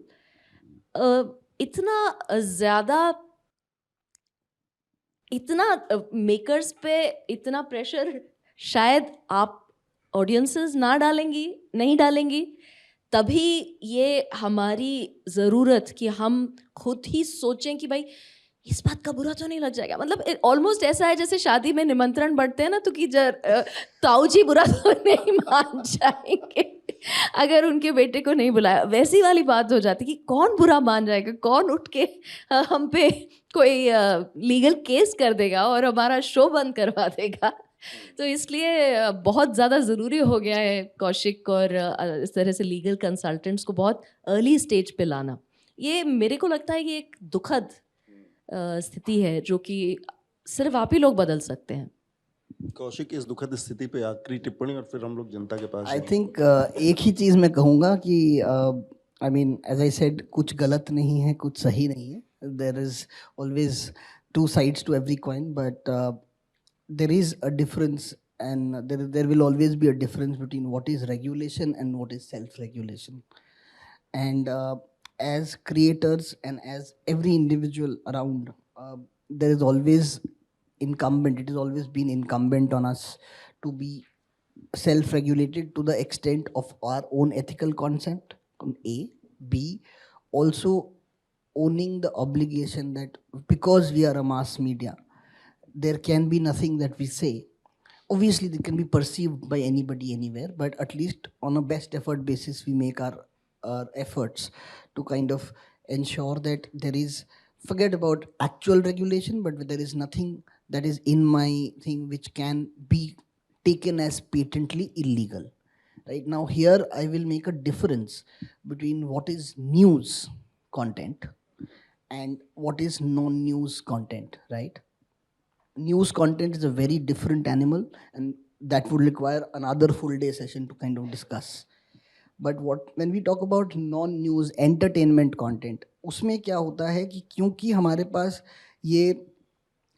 इतना मेकर्स पे इतना प्रेशर शायद आप ऑडियंसेस नहीं डालेंगी, तभी ये हमारी ज़रूरत कि हम खुद ही सोचें कि भाई इस बात का बुरा तो नहीं लग जाएगा. मतलब ऑलमोस्ट ऐसा है जैसे शादी में निमंत्रण बढ़ते हैं ना, तो कि ताऊ जी बुरा तो नहीं मान जाएंगे अगर उनके बेटे को नहीं बुलाया. वैसी वाली बात हो जाती कि कौन बुरा मान जाएगा, कौन उठ के हम पे कोई लीगल केस कर देगा और हमारा शो बंद करवा देगा. तो इसलिए बहुत ज़्यादा ज़रूरी हो गया है कौशिक और इस तरह से लीगल कंसल्टेंट्स को बहुत अर्ली स्टेज पे लाना. ये मेरे को लगता है कि एक दुखद स्थिति है जो कि सिर्फ आप ही लोग बदल सकते हैं. कौशिक, इस दुखद स्थिति पे आखिरी टिप्पणी और फिर हम लोग जनता के पास आई जाएंगे. थिंक एक ही चीज़ मैं कहूँगा कि I mean as I said, कुछ गलत नहीं है, कुछ सही नहीं है. There is always two sides to every coin, but there is a difference, and there will always be a difference between what is regulation and what is self-regulation. And as creators and as every individual around, there is always it has always been incumbent on us to be self-regulated to the extent of our own ethical consent, A. B, also owning the obligation that because we are a mass media, there can be nothing that we say. Obviously, it can be perceived by anybody anywhere, but at least on a best effort basis, we make our efforts to kind of ensure that there is, forget about actual regulation, but there is nothing that is in my thing which can be taken as patently illegal. Right now, here I will make a difference between what is news content and what is non-news content, right? News content is a very different animal, and that would require another full day session to kind of discuss. But when we talk about non news entertainment content, उसमें क्या होता है कि क्योंकि हमारे पास ये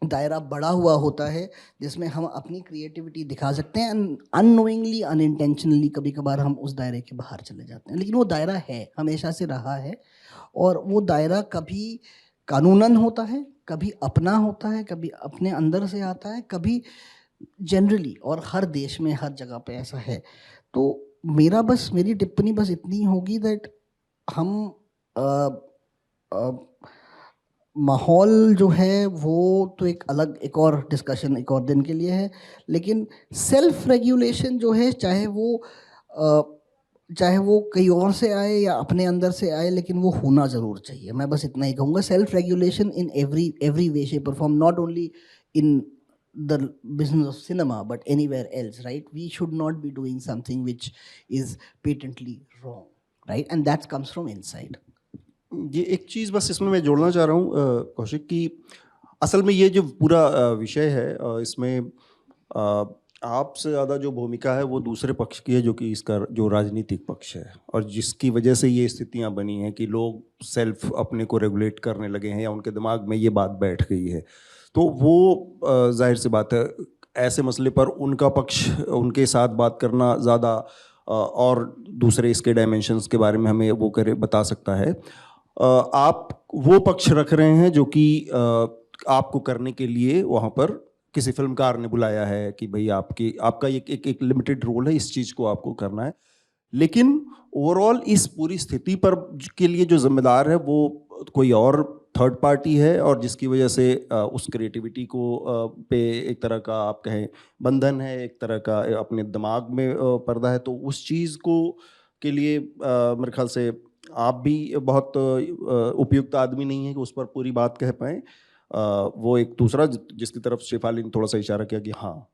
दायरा बड़ा हुआ होता है जिसमें हम अपनी क्रिएटिविटी दिखा सकते हैं, अननोइंगली अनइंटेंशनली कभी कभार हम उस दायरे के बाहर चले जाते हैं, लेकिन वो दायरा है, हमेशा से रहा है। और वो दायरा कभी कानूनन होता है, कभी अपना होता है, कभी अपने अंदर से आता है, कभी जनरली, और हर देश में हर जगह पे ऐसा है। तो मेरी टिप्पणी बस इतनी होगी दैट हम माहौल जो है वो तो एक अलग, एक और डिस्कशन एक और दिन के लिए है, लेकिन सेल्फ रेगुलेशन जो है, चाहे वो कहीं और से आए या अपने अंदर से आए, लेकिन वो होना ज़रूर चाहिए। मैं बस इतना ही कहूँगा, self regulation in every way shape और form, not only in the business of cinema but anywhere else, right? We should not be doing something which is patently wrong, right? And that comes from inside. ये एक चीज़ बस इसमें मैं जोड़ना चाह रहा हूँ कौशिक, कि असल में ये जो पूरा विषय है इसमें आपसे ज़्यादा जो भूमिका है वो दूसरे पक्ष की है, जो कि इसका जो राजनीतिक पक्ष है, और जिसकी वजह से ये स्थितियाँ बनी हैं कि लोग सेल्फ अपने को रेगुलेट करने लगे हैं या उनके दिमाग में ये बात बैठ गई है। तो वो जाहिर सी बात है, ऐसे मसले पर उनका पक्ष, उनके साथ बात करना ज़्यादा और दूसरे इसके डायमेंशंस के बारे में हमें वो बता सकता है। आप वो पक्ष रख रहे हैं जो कि आपको करने के लिए वहाँ पर किसी फिल्मकार ने बुलाया है कि भाई आपका एक लिमिटेड रोल है, इस चीज़ को आपको करना है, लेकिन ओवरऑल इस पूरी स्थिति पर के लिए जो जिम्मेदार है वो कोई और थर्ड पार्टी है, और जिसकी वजह से उस क्रिएटिविटी को पे एक तरह का आप कहें बंधन है, एक तरह का अपने दिमाग में पर्दा है। तो उस चीज़ को के लिए मेरे ख्याल से आप भी बहुत उपयुक्त आदमी नहीं है कि उस पर पूरी बात कह पाएँ। वो एक दूसरा जिसकी तरफ शेफाली ने थोड़ा सा इशारा किया कि हाँ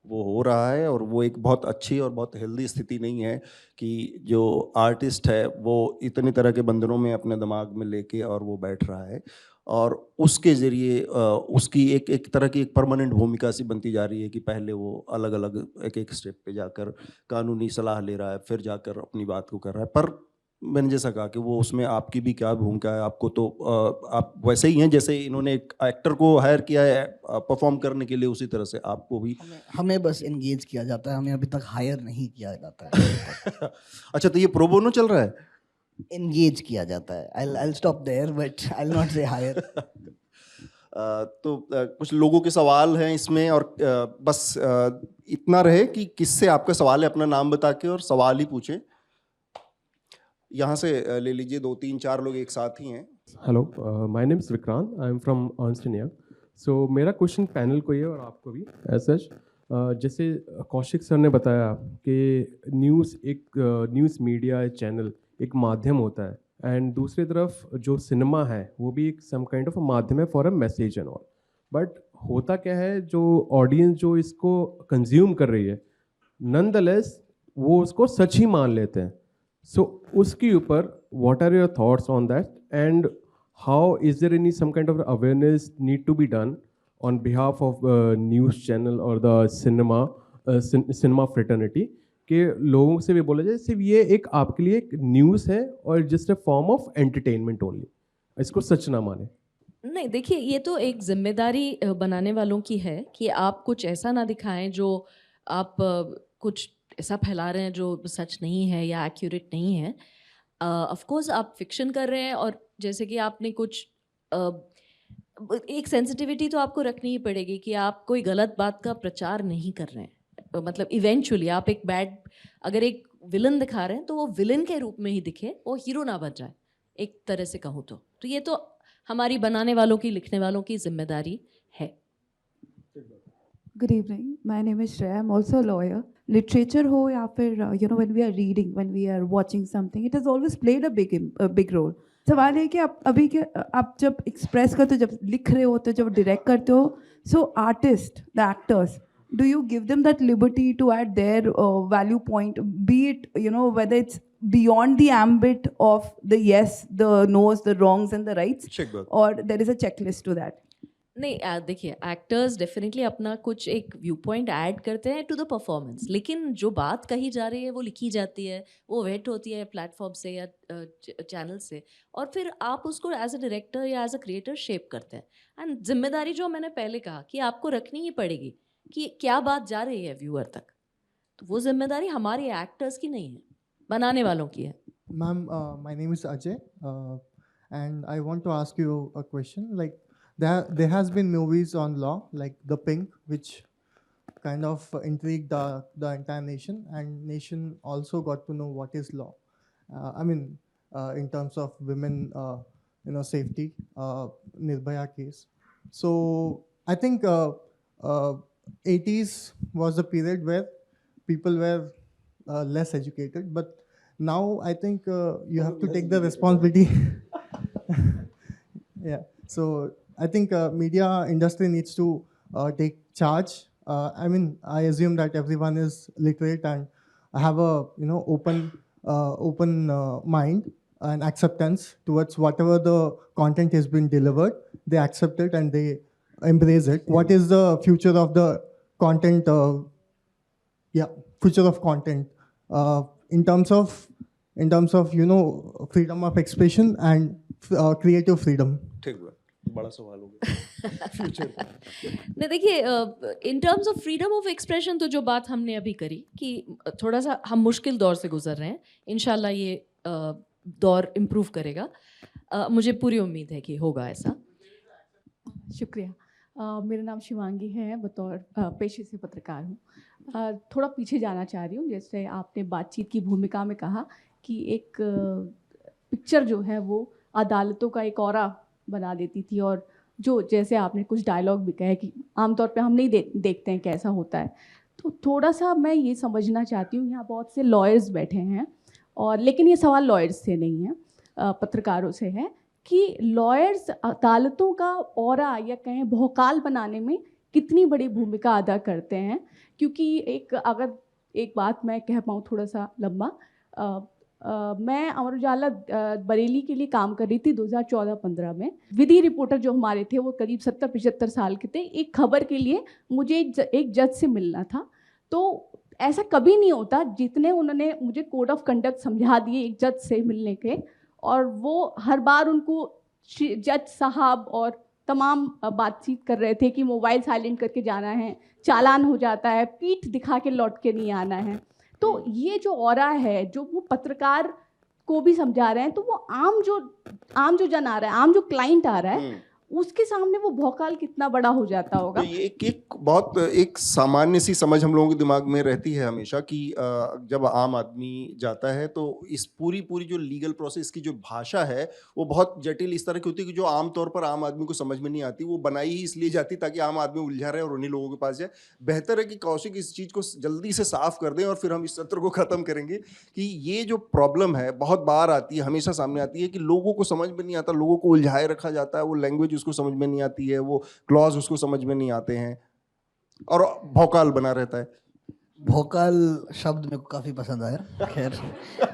वो हो रहा है, और वो एक बहुत अच्छी और बहुत हेल्दी स्थिति नहीं है कि जो आर्टिस्ट है वो इतनी तरह के बंधनों में अपने दिमाग में लेके और वो बैठ रहा है, और उसके ज़रिए उसकी एक तरह की एक परमानेंट भूमिका सी बनती जा रही है कि पहले वो अलग अलग एक स्टेप पे जाकर कानूनी सलाह ले रहा है, फिर जाकर अपनी बात को कर रहा है। पर मैंने जैसा कहा कि वो उसमें आपकी भी क्या भूमिका है, आपको तो आप वैसे ही हैं जैसे इन्होंने एक एक्टर को हायर किया है परफॉर्म करने के लिए, उसी तरह से आपको भी हमें बस एंगेज किया जाता है, हमें अभी तक हायर नहीं किया जाता है। अच्छा, तो ये प्रो बोनो चल रहा है? एंगेज किया जाता है। I'll stop there, but I'll not say hire. तो कुछ लोगों के सवाल हैं इसमें, और बस इतना रहे कि किससे आपका सवाल है अपना नाम बता के और सवाल ही पूछें। यहाँ से ले लीजिए, 2 3 4 लोग एक साथ ही हैं। Hello, my name is Vikrant, I am from Ernst and Young. So मेरा क्वेश्चन पैनल को ही है और आपको भी एज सच। जैसे कौशिक सर ने बताया कि न्यूज़ मीडिया चैनल एक माध्यम होता है, एंड दूसरी तरफ जो सिनेमा है वो भी एक सम काइंड ऑफ माध्यम है for a message and all. But होता क्या है, जो ऑडियंस जो इसको कंज्यूम कर रही है, नॉनदलेस वो उसको सच ही मान लेते हैं। सो उसके ऊपर what are your thoughts on that, and how is there any some kind of awareness need to be done on behalf of news channel और द सिनेमा फ्रेटर्निटी, कि लोगों से भी बोला जाए सिर्फ ये एक आपके लिए एक न्यूज़ है और just a form of entertainment only, इसको सच ना माने। नहीं, देखिए, ये तो एक जिम्मेदारी बनाने वालों की है कि आप कुछ ऐसा ना दिखाएं जो आप कुछ ऐसा फैला रहे हैं जो सच नहीं है या एक्यूरेट नहीं है। ऑफ कोर्स आप फिक्शन कर रहे हैं, और जैसे कि आपने कुछ एक सेंसिटिविटी तो आपको रखनी ही पड़ेगी कि आप कोई गलत बात का प्रचार नहीं कर रहे हैं। मतलब इवेंचुअली आप अगर एक विलन दिखा रहे हैं तो वो विलन के रूप में ही दिखे, वो हीरो ना बन जाए, एक तरह से कहूँ तो ये तो हमारी बनाने वालों की, लिखने वालों की जिम्मेदारी है। Good evening. My name is Shreya. I'm also a lawyer. Literature हो या फिर when we are reading, when we are watching something, it has always played a big role. सवाल है कि आप जब एक्सप्रेस करते हो, जब लिख रहे होते हो, जब डायरेक्ट करते हो, so artists, the actors, do you give them that liberty to add their value point, be it whether it's beyond the ambit of the yes, the no's, the wrongs and the rights, or there is a checklist to that? नहीं देखिए, actors definitely अपना कुछ एक view point add करते हैं to the performance, लेकिन जो बात कही जा रही है वो लिखी जाती है, वो वेट होती है प्लेटफॉर्म से या चैनल से, और फिर आप उसको एज अ डायरेक्टर या एज अ क्रिएटर शेप करते हैं। एंड जिम्मेदारी जो मैंने पहले कहा कि आपको रखनी ही पड़ेगी कि क्या बात जा रही है व्यूअर तक, तो वो जिम्मेदारी हमारी एक्टर्स की नहीं है, बनाने वालों की है। Ma'am, my name is Ajay, and I want to ask you a question. Like, there has been movies on law, like The Pink, which kind of intrigued the entire nation, and nation also got to know what is law. I mean, in terms of women, safety, Nirbhaya case. So I think 80s was the period where people were less educated, but now I think you have to take the responsibility. Yeah, so I think media industry needs to take charge. I mean, I assume that everyone is literate and have a open mind and acceptance towards whatever the content has been delivered. They accept it and they embrace it. What is the future of the content? Future of content in terms of freedom of expression and creative freedom. ठीक है, बड़ा सवाल हो गया future. नहीं देखिए, in terms of freedom of expression तो जो बात हमने अभी करी कि थोड़ा सा हम मुश्किल दौर से गुजर रहे हैं, इंशाल्लाह ये दौर इम्प्रूव करेगा। मुझे पूरी उम्मीद है कि होगा ऐसा। शुक्रिया। मेरा नाम शिवांगी है, बतौर पेशे से पत्रकार हूँ। थोड़ा पीछे जाना चाह रही हूँ। जैसे आपने बातचीत की भूमिका में कहा कि एक पिक्चर जो है वो अदालतों का एक ऑरा बना देती थी, और जो जैसे आपने कुछ डायलॉग भी कहे कि आमतौर पे हम नहीं देखते हैं कैसा होता है। तो थोड़ा सा मैं ये समझना चाहती हूँ, यहाँ बहुत से लॉयर्स बैठे हैं, और लेकिन ये सवाल लॉयर्स से नहीं है, पत्रकारों से है कि लॉयर्स अदालतों का ऑरा या कहें भौकाल बनाने में कितनी बड़ी भूमिका अदा करते हैं। क्योंकि अगर एक बात मैं कह पाऊँ थोड़ा सा लंबा, मैं अमर उजाला बरेली के लिए काम कर रही थी 2014-15 में। विधि रिपोर्टर जो हमारे थे वो करीब 70-75 साल के थे। एक खबर के लिए मुझे एक जज से मिलना था, तो ऐसा कभी नहीं होता जितने उन्होंने मुझे कोड ऑफ कंडक्ट समझा दिए एक जज से मिलने के, और वो हर बार उनको जज साहब और तमाम बातचीत कर रहे थे कि मोबाइल साइलेंट करके जाना है, चालान हो जाता है, पीठ दिखा के लौट के नहीं आना है। तो ये जो ऑरा है, जो वो पत्रकार को भी समझा रहे हैं, तो वो आम जो जन आ रहा है, आम जो क्लाइंट आ रहा है, उसके सामने वो भौकाल कितना बड़ा हो जाता होगा। तो ये एक बहुत एक सामान्य सी समझ हम लोगों के दिमाग में रहती है हमेशा कि जब आम आदमी जाता है तो इस पूरी जो लीगल प्रोसेस की जो भाषा है वो बहुत जटिल इस तरह की होती है कि जो आमतौर पर आम आदमी को समझ में नहीं आती। वो बनाई ही इसलिए जाती ताकि आम आदमी उलझा रहे और उन्हीं लोगों के पास जाए। बेहतर है कि कौशिक इस चीज़ को जल्दी से साफ कर दें और फिर हम इस सत्र को ख़त्म करेंगे कि ये जो प्रॉब्लम है बहुत बार आती है, हमेशा सामने आती है कि लोगों को समझ में नहीं आता, लोगों को उलझाए रखा जाता है, वो लैंग्वेज उसको समझ में नहीं आती है, वो क्लॉज उसको समझ में नहीं आते हैं और भौकाल बना रहता है। भौकाल शब्द मेरे को काफ़ी पसंद आया। खैर,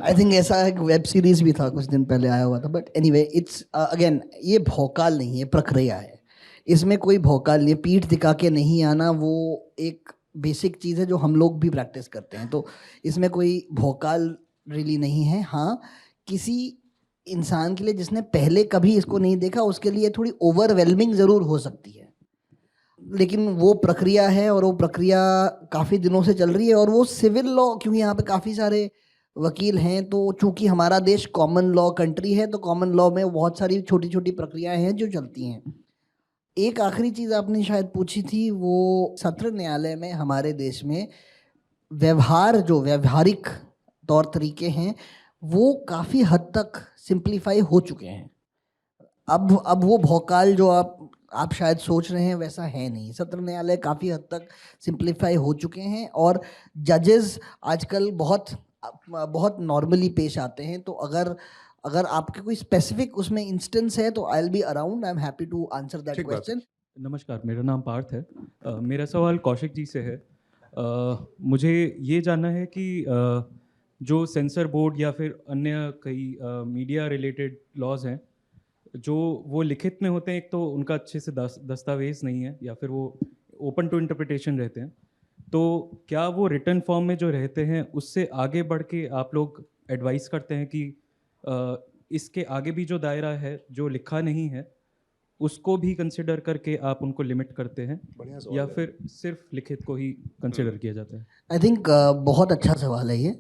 आई थिंक ऐसा एक वेब सीरीज भी था कुछ दिन पहले आया हुआ था, बट एनीवे इट्स अगेन ये भौकाल नहीं है, प्रक्रिया है। इसमें कोई भौकाल नहीं है, पीठ दिखा के नहीं आना वो एक बेसिक चीज़ है जो हम लोग भी प्रैक्टिस करते हैं। तो इसमें कोई भौकाल रियली नहीं है। हाँ, किसी इंसान के लिए जिसने पहले कभी इसको नहीं देखा उसके लिए थोड़ी ओवरवेलमिंग ज़रूर हो सकती है, लेकिन वो प्रक्रिया है और वो प्रक्रिया काफ़ी दिनों से चल रही है। और वो सिविल लॉ, क्योंकि यहाँ पे काफ़ी सारे वकील हैं, तो चूंकि हमारा देश कॉमन लॉ कंट्री है तो कॉमन लॉ में बहुत सारी छोटी छोटी प्रक्रियाएं हैं जो चलती हैं। एक आखिरी चीज़ आपने शायद पूछी थी, वो सत्र न्यायालय में हमारे देश में जो व्यवहारिक तौर तरीके हैं वो काफ़ी हद तक सिंप्लीफाई हो चुके हैं। अब वो भौकाल जो आप शायद सोच रहे हैं वैसा है नहीं। सत्र न्यायालय काफ़ी हद तक सिंप्लीफाई हो चुके हैं और जजेस आजकल बहुत नॉर्मली पेश आते हैं। तो अगर आपके कोई स्पेसिफिक उसमें इंस्टेंस है तो I will be around, I am happy to answer that question. नमस्कार, मेरा नाम पार्थ है। मेरा सवाल कौशिक जी से है। मुझे ये जानना है कि जो सेंसर बोर्ड या फिर अन्य कई मीडिया रिलेटेड लॉज हैं, जो वो लिखित में होते हैं, एक तो उनका अच्छे से दस्तावेज नहीं है, या फिर वो ओपन टू इंटरप्रिटेशन रहते हैं। तो क्या वो रिटन फॉर्म में जो रहते हैं उससे आगे बढ़ के आप लोग एडवाइस करते हैं कि इसके आगे भी जो दायरा है जो लिखा नहीं है उसको भी कंसिडर करके आप उनको लिमिट करते हैं, बढ़िया सवाल या है। फिर सिर्फ लिखित को ही कंसिडर किया जाता है? आई थिंक बहुत अच्छा सवाल है ये।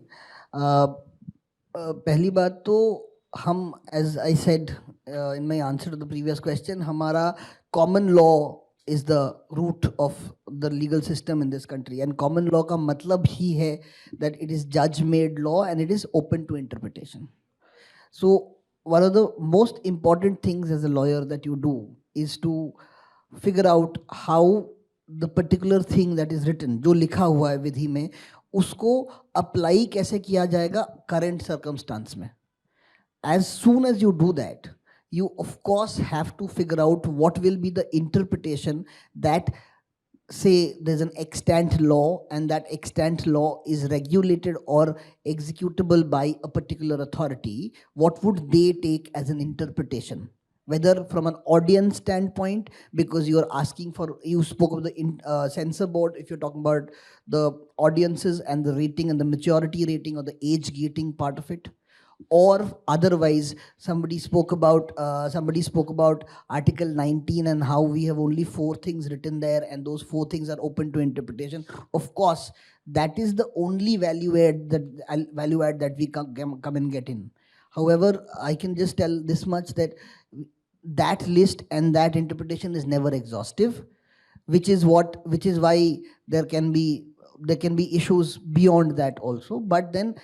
पहली बात तो हम, as I said in my answer to the previous question, हमारा common law is the root of the legal system in this country, and common law का मतलब ही है दैट इट इज जज made law and it is open to interpretation. So one of the most important things as a lawyer that you do is to figure out how the particular thing that is written, जो लिखा हुआ है विधि में, उसको apply कैसे किया जाएगा current circumstance में. As soon as you do that, you of course have to figure out what will be the interpretation that, say there's an extant law and that extant law is regulated or executable by a particular authority, what would they take as an interpretation? Whether from an audience standpoint, because you're asking for, you spoke of the censor board, if you're talking about the audiences and the rating and the maturity rating or the age gating part of it, or otherwise somebody spoke about article 19 and how we have only 4 things written there and those 4 things are open to interpretation. Of course that is the only value add that we come and get in. However, I can just tell this much, that that list and that interpretation is never exhaustive, which is why there can be issues beyond that also. But then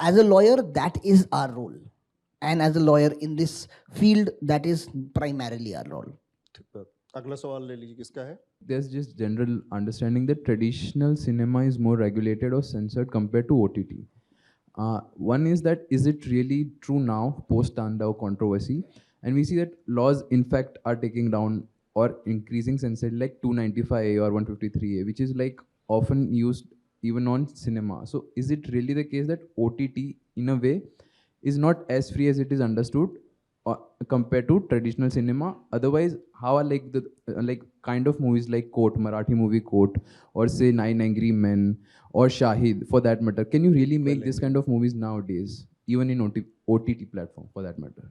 as a lawyer, that is our role, and as a lawyer in this field, that is primarily our role. ठीक है, अगला सवाल ले लीजिए, किसका है? There's just general understanding that traditional cinema is more regulated or censored compared to OTT. One is that, is it really true now post Tandao controversy? And we see that laws in fact are taking down or increasing censorship, like 295A or 153A, which is like often used even on cinema. So is it really the case that OTT in a way is not as free as it is understood compared to traditional cinema? Otherwise, how are like the like kind of movies like Court, Marathi movie Court, or say Nine Angry Men or Shahid for that matter, can you really make this kind of movies nowadays, even in OTT platform for that matter?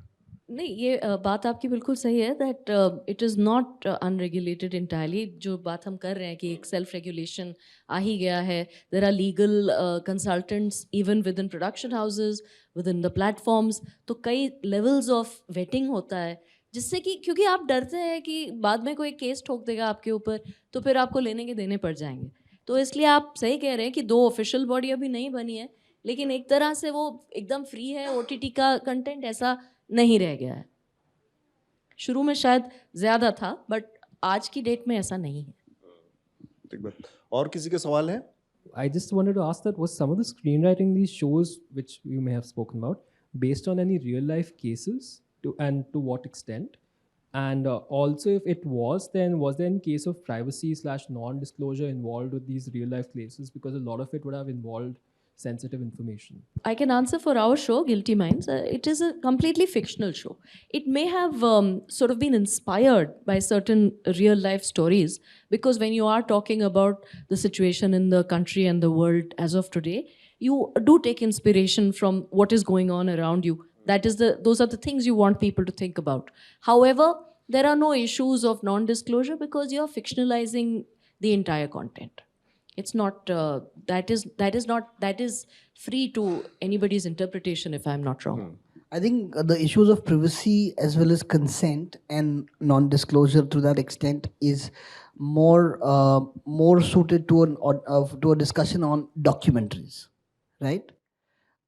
नहीं, ये बात आपकी बिल्कुल सही है that it is not unregulated entirely. जो बात हम कर रहे हैं कि एक सेल्फ रेगुलेशन आ ही गया है. There are legal consultants even within production houses, within the platforms. तो कई लेवल्स ऑफ वेटिंग होता है, जिससे कि क्योंकि आप डरते हैं कि बाद में कोई केस ठोक देगा आपके ऊपर, तो फिर आपको लेने के देने पड़ जाएंगे. तो इसलिए आप सही कह रहे हैं कि 2 ऑफिशियल बॉडी अभी नहीं बनी है, लेकिन एक तरह से वो एकदम फ्री है. OTT का कंटेंट ऐसा नहीं रह गया है. शुरू में शायद ज़्यादा था, बट आज की डेट में ऐसा नहीं है. ठीक बात. और किसी के सवाल है? I just wanted to ask that, was some of the screenwriting in these shows, which you may have spoken about, based on any real life cases, and to what extent? And also, if it was, then was there any case of privacy / non-disclosure involved with these real life cases? Because a lot of it would have involved sensitive information. I can answer for our show, Guilty Minds. It is a completely fictional show. It may have sort of been inspired by certain real life stories, because when you are talking about the situation in the country and the world as of today, you do take inspiration from what is going on around you. Those are the things you want people to think about. However, there are no issues of non-disclosure because you're fictionalizing the entire content. It's not that is free to anybody's interpretation, if I'm not wrong. I think the issues of privacy as well as consent and non-disclosure to that extent is more suited to a discussion on documentaries, right?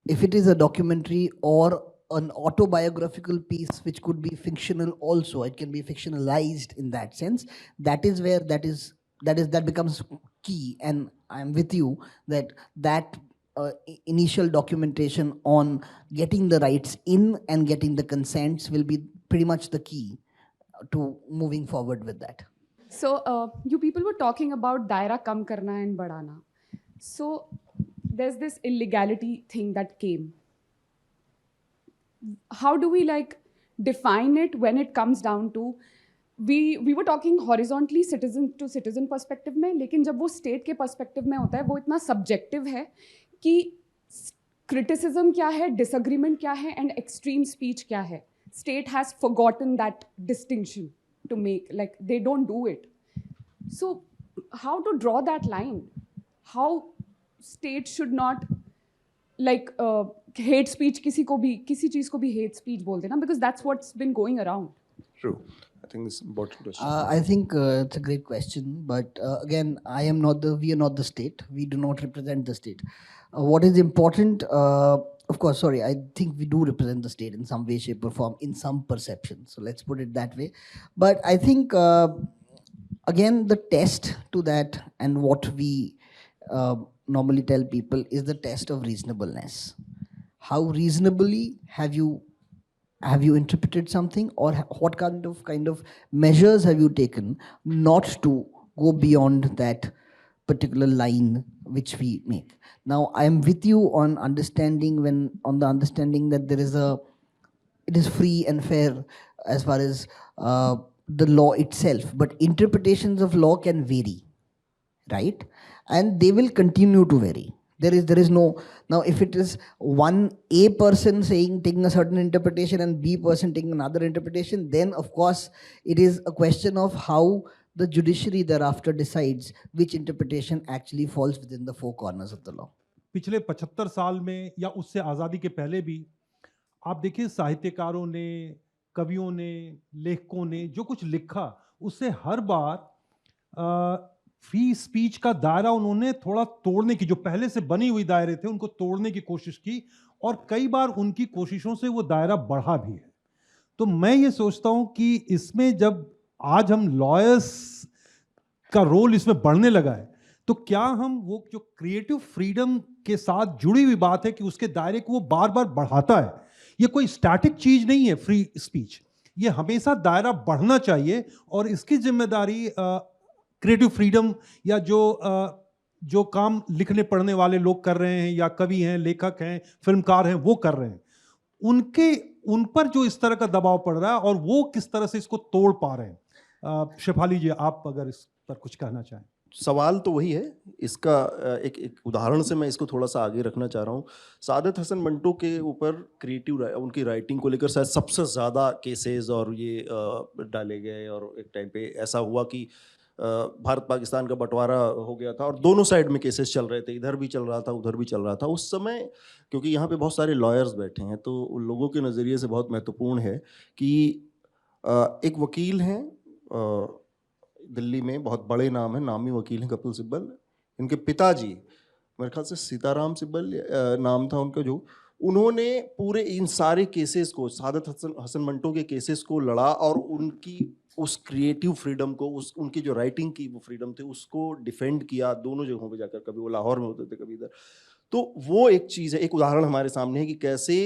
If it is a documentary or an autobiographical piece which could be fictional also, it can be fictionalized in that sense. That is where that becomes key, and I'm with you that initial documentation on getting the rights in and getting the consents will be pretty much the key to moving forward with that. So you people were talking about daira kam karna and badhana. So there's this illegality thing that came. How do we like define it when it comes down to we were talking horizontally citizen to citizen perspective में, लेकिन जब वो state के perspective में होता है वो इतना subjective है कि criticism क्या है, disagreement क्या है and extreme speech क्या है. State has forgotten that distinction to make, like they don't do it. So how to draw that line? How state should not like hate speech किसी को भी किसी चीज़ को भी hate speech बोल देना, because that's what's been going around. True. I think this is an important question. I think it's a great question, but again, we are not the state. We do not represent the state. What is important, of course, sorry, I think we do represent the state in some way, shape or form, in some perception. So let's put it that way. But I think, again, the test to that and what we normally tell people is the test of reasonableness. How reasonably have you interpreted something, or what kind of measures have you taken not to go beyond that particular line which we make? Now, I am with you on understanding that it is free and fair as far as the law itself, but interpretations of law can vary, right? And they will continue to vary. There is no, now if it is one A person taking a certain interpretation and B person taking another interpretation, then of course it is a question of how the judiciary thereafter decides which interpretation actually falls within the four corners of the law. पिछले 75 साल में या उससे आज़ादी के पहले भी आप देखिए साहित्यकारों ने, कवियों ने, लेखकों ने जो कुछ लिखा उससे हर बार फ्री स्पीच का दायरा उन्होंने थोड़ा तोड़ने की, जो पहले से बनी हुई दायरे थे उनको तोड़ने की कोशिश की, और कई बार उनकी कोशिशों से वो दायरा बढ़ा भी है. तो मैं ये सोचता हूँ कि इसमें जब आज हम लॉयर्स का रोल इसमें बढ़ने लगा है, तो क्या हम वो जो क्रिएटिव फ्रीडम के साथ जुड़ी हुई बात है कि उसके दायरे को वो बार बार बढ़ाता है. ये कोई स्टैटिक चीज नहीं है फ्री स्पीच, ये हमेशा दायरा बढ़ना चाहिए, और इसकी जिम्मेदारी क्रिएटिव फ्रीडम या जो काम लिखने पढ़ने वाले लोग कर रहे हैं, या कवि हैं, लेखक हैं, फिल्मकार हैं, वो कर रहे हैं. उन पर जो इस तरह का दबाव पड़ रहा है और वो किस तरह से इसको तोड़ पा रहे हैं. शेफाली जी, आप अगर इस पर कुछ कहना चाहें. सवाल तो वही है. इसका एक उदाहरण से मैं इसको थोड़ा सा आगे रखना चाह रहा हूँ. सादत हसन मंटो के ऊपर उनकी राइटिंग को लेकर शायद सबसे ज़्यादा केसेस और ये डाले गए, और एक टाइम पे ऐसा हुआ कि भारत पाकिस्तान का बंटवारा हो गया था और दोनों साइड में केसेस चल रहे थे, इधर भी चल रहा था, उधर भी चल रहा था. उस समय क्योंकि यहाँ पे बहुत सारे लॉयर्स बैठे हैं, तो उन लोगों के नज़रिए से बहुत महत्वपूर्ण है कि एक वकील हैं दिल्ली में, बहुत बड़े नाम है, नामी वकील हैं, कपिल सिब्बल. इनके पिताजी, मेरे ख्याल से सीताराम सिब्बल नाम था उनका, जो उन्होंने पूरे इन सारे केसेस को, सादत हसन मंटो के केसेस को लड़ा, और उनकी उस क्रिएटिव फ्रीडम को, उनकी जो राइटिंग की वो फ्रीडम थी, उसको डिफेंड किया दोनों जगहों पे जाकर. कभी वो लाहौर में होते थे, कभी इधर. तो वो एक चीज़ है, एक उदाहरण हमारे सामने है कि कैसे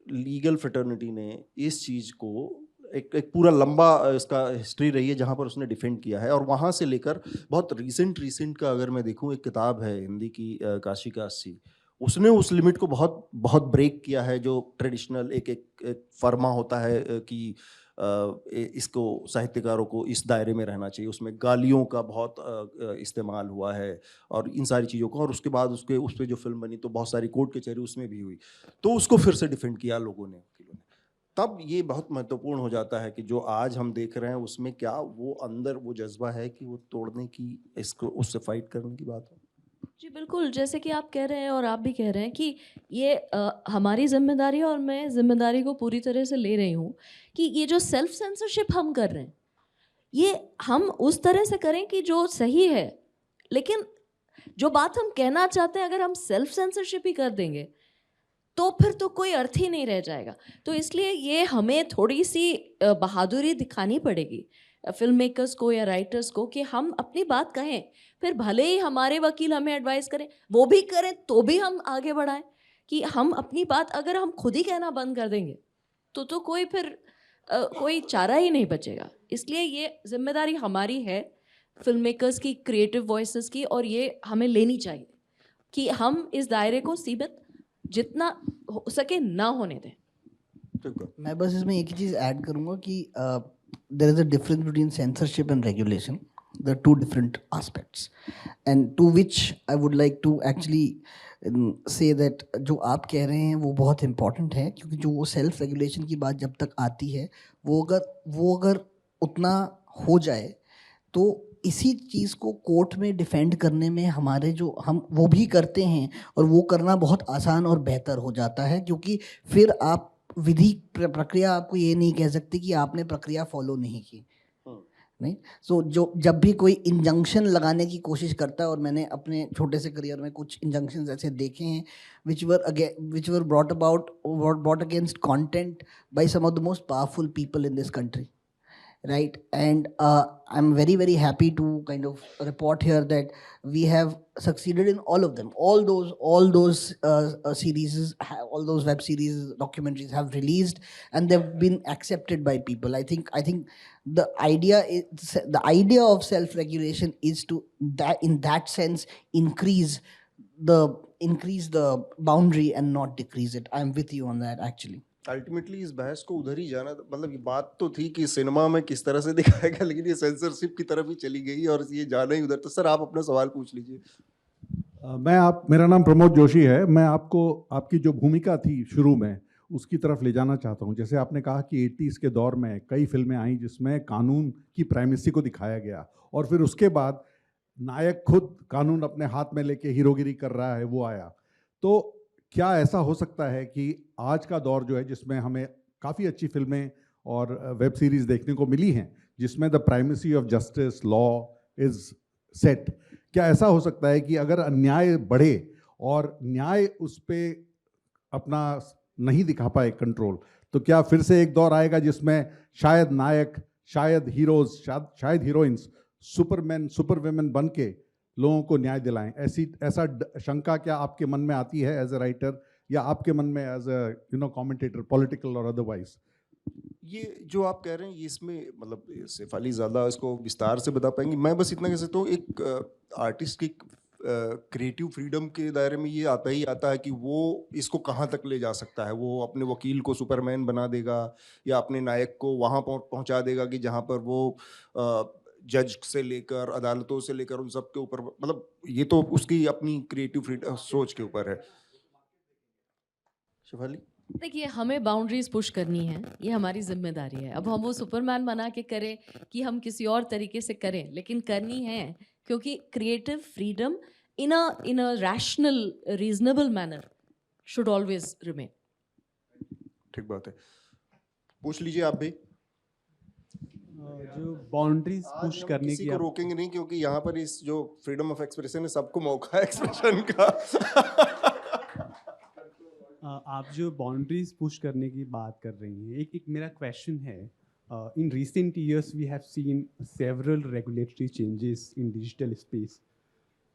लीगल फ्रेटर्निटी ने इस चीज़ को एक पूरा लंबा इसका हिस्ट्री रही है जहाँ पर उसने डिफेंड किया है. और वहाँ से लेकर बहुत रिसेंट का अगर मैं देखूँ, एक किताब है हिंदी की, काशी का 80, उसने उस लिमिट को बहुत बहुत ब्रेक किया है, जो ट्रेडिशनल एक फर्मा होता है कि इसको साहित्यकारों को इस दायरे में रहना चाहिए. उसमें गालियों का बहुत इस्तेमाल हुआ है और इन सारी चीज़ों को, और उसके बाद उस पर जो फिल्म बनी तो बहुत सारी कोर्ट कचहरी उसमें भी हुई, तो उसको फिर से डिफेंड किया लोगों ने. तब ये बहुत महत्वपूर्ण हो जाता है कि जो आज हम देख रहे हैं उसमें क्या वो अंदर वो जज्बा है कि वो तोड़ने की, इसको उससे फाइट करने की बात है. जी बिल्कुल, जैसे कि आप कह रहे हैं और आप भी कह रहे हैं कि ये हमारी जिम्मेदारी है, और मैं जिम्मेदारी को पूरी तरह से ले रही हूँ कि ये जो सेल्फ सेंसरशिप हम कर रहे हैं, ये हम उस तरह से करें कि जो सही है, लेकिन जो बात हम कहना चाहते हैं अगर हम सेल्फ सेंसरशिप ही कर देंगे तो फिर तो कोई अर्थ ही नहीं रह जाएगा. तो इसलिए ये हमें थोड़ी सी बहादुरी दिखानी पड़ेगी फिल्म मेकर्स को या राइटर्स को, कि हम अपनी बात कहें, फिर भले ही हमारे वकील हमें एडवाइस करें, वो भी करें तो भी हम आगे बढ़ाएं. कि हम अपनी बात अगर हम खुद ही कहना बंद कर देंगे तो कोई फिर कोई चारा ही नहीं बचेगा. इसलिए ये जिम्मेदारी हमारी है फिल्म मेकर्स की, क्रिएटिव वॉइसेस की, और ये हमें लेनी चाहिए कि हम इस दायरे को सीमित जितना हो सके ना होने दें. मैं बस इसमें एक ही चीज़ ऐड करूँगा कि there is a difference between censorship and regulation, the two different aspects, and to which I would like to actually say that जो आप कह रहे हैं वो बहुत इंपॉर्टेंट है, क्योंकि जो वो सेल्फ रेगुलेशन की बात जब तक आती है वो अगर उतना हो जाए तो इसी चीज़ को कोर्ट में डिफेंड करने में हमारे जो हम वो भी करते हैं, और वो करना बहुत आसान और बेहतर हो जाता है, क्योंकि फिर आप विधि प्रक्रिया आपको ये नहीं कह सकती कि आपने प्रक्रिया फॉलो नहीं की, नहीं। सो जब भी कोई इंजंक्शन लगाने की कोशिश करता है, और मैंने अपने छोटे से करियर में कुछ इंजंक्शंस ऐसे देखे हैं which were brought against content by some of the most powerful people in this country, right? And I'm very, very happy to kind of report here that we have succeeded in all of them. All those series, all those web series, documentaries have released, and they've been accepted by people. I think the idea of self-regulation is to in that sense increase the boundary and not decrease it. I'm with you on that actually. Ultimately इस बहस को उधर ही जाना, मतलब ये बात तो थी कि सिनेमा में किस तरह से दिखाया गया, लेकिन ये सेंसरशिप की तरफ ही चली गई और ये जाना ही उधर। तो सर आप अपना सवाल पूछ लीजिए। मेरा नाम प्रमोद जोशी है। मैं आपको आपकी जो भूमिका थी शुरू में उसकी तरफ ले जाना चाहता हूँ। जैसे आपने कहा कि 80s के दौर में कई फिल्में आई जिसमें कानून की प्राइमेसी को दिखाया गया, और फिर उसके बाद नायक खुद कानून अपने हाथ में लेके हीरोगिरी कर रहा है, वो आया। तो क्या ऐसा हो सकता है कि आज का दौर जो है जिसमें हमें काफ़ी अच्छी फिल्में और वेब सीरीज़ देखने को मिली हैं जिसमें the primacy of justice law is set, क्या ऐसा हो सकता है कि अगर अन्याय बढ़े और न्याय उस पर अपना नहीं दिखा पाए कंट्रोल, तो क्या फिर से एक दौर आएगा जिसमें शायद नायक, शायद हीरोज़, शायद हीरोइंस सुपरमैन सुपरविमेन बन के लोगों को न्याय दिलाएं? ऐसा शंका क्या आपके मन में आती है एज ए राइटर, या आपके मन में एज ए कमेंटेटर, पॉलिटिकल और अदरवाइज? ये जो आप कह रहे हैं ये इसमें मतलब सैफ अली ज़्यादा इसको विस्तार से बता पाएंगे। मैं बस इतना कह सकता हूँ, एक आर्टिस्ट की क्रिएटिव फ्रीडम के दायरे में ये आता ही आता है कि वो इसको कहाँ तक ले जा सकता है। वो अपने वकील को सुपरमैन बना देगा या अपने नायक को वहाँ पहुँचा देगा कि जहाँ पर वो जज से लेकर अदालतों से लेकर उन सब के ऊपर, मतलब ये तो उसकी अपनी क्रिएटिव फ्रीडम सोच के ऊपर है। शिफाली, देखिए, हमें बाउंड्रीज पुश करनी है, ये हमारी जिम्मेदारी है। अब हम वो सुपरमैन बना के करें कि हम किसी और तरीके से करें, लेकिन करनी है, क्योंकि creative freedom in a rational reasonable manner should always remain. ठीक बात है, पूछ लीजिए आप भी। जो बाउंड्रीज पुश करने किसी की को रोकेंगे नहीं, क्योंकि यहाँ पर इस जो फ्रीडम ऑफ एक्सप्रेशन है सबको मौका है एक्सप्रेशन का। आप जो बाउंड्रीज पुश करने की बात कर रही हैं, एक मेरा क्वेश्चन है, in recent years we have seen several regulatory changes in digital space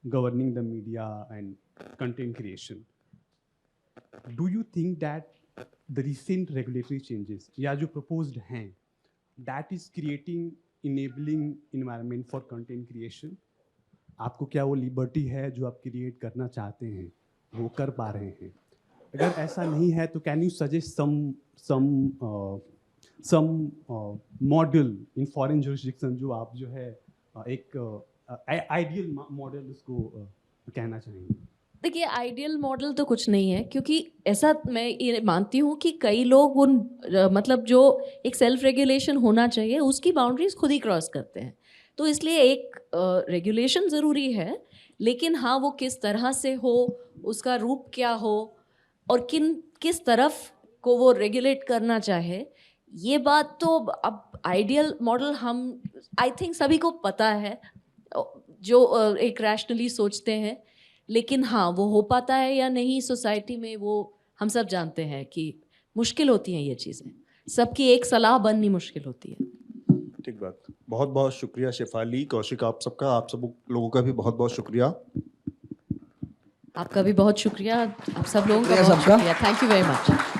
governing the media and content creation. Do you think that the recent regulatory changes या जो प्रपोज्ड हैं that is creating enabling environment for content creation? आपको क्या वो liberty है जो आप create करना चाहते हैं वो कर पा रहे हैं? अगर ऐसा नहीं है तो can you suggest some model in foreign jurisdiction जो आप जो है एक आइडियल मॉडल उसको कहना चाहेंगे? देखिए, आइडियल मॉडल तो कुछ नहीं है, क्योंकि ऐसा मैं ये मानती हूँ कि कई लोग उन मतलब जो एक सेल्फ रेगुलेशन होना चाहिए उसकी बाउंड्रीज खुद ही क्रॉस करते हैं। तो इसलिए एक रेगुलेशन ज़रूरी है, लेकिन हाँ, वो किस तरह से हो, उसका रूप क्या हो और किस तरफ को वो रेगुलेट करना चाहे, ये बात तो अब आइडियल मॉडल हम आई थिंक सभी को पता है जो एक रैशनली सोचते हैं, लेकिन हाँ, वो हो पाता है या नहीं सोसाइटी में, वो हम सब जानते हैं कि मुश्किल होती हैं ये चीज़ें। सबकी एक सलाह बननी मुश्किल होती है। ठीक बात, बहुत बहुत शुक्रिया शेफाली, कौशिक, आप सबका, आप सब लोगों का भी बहुत बहुत शुक्रिया। आपका भी बहुत शुक्रिया, आप सब लोगों का बहुत शुक्रिया। Thank you very much.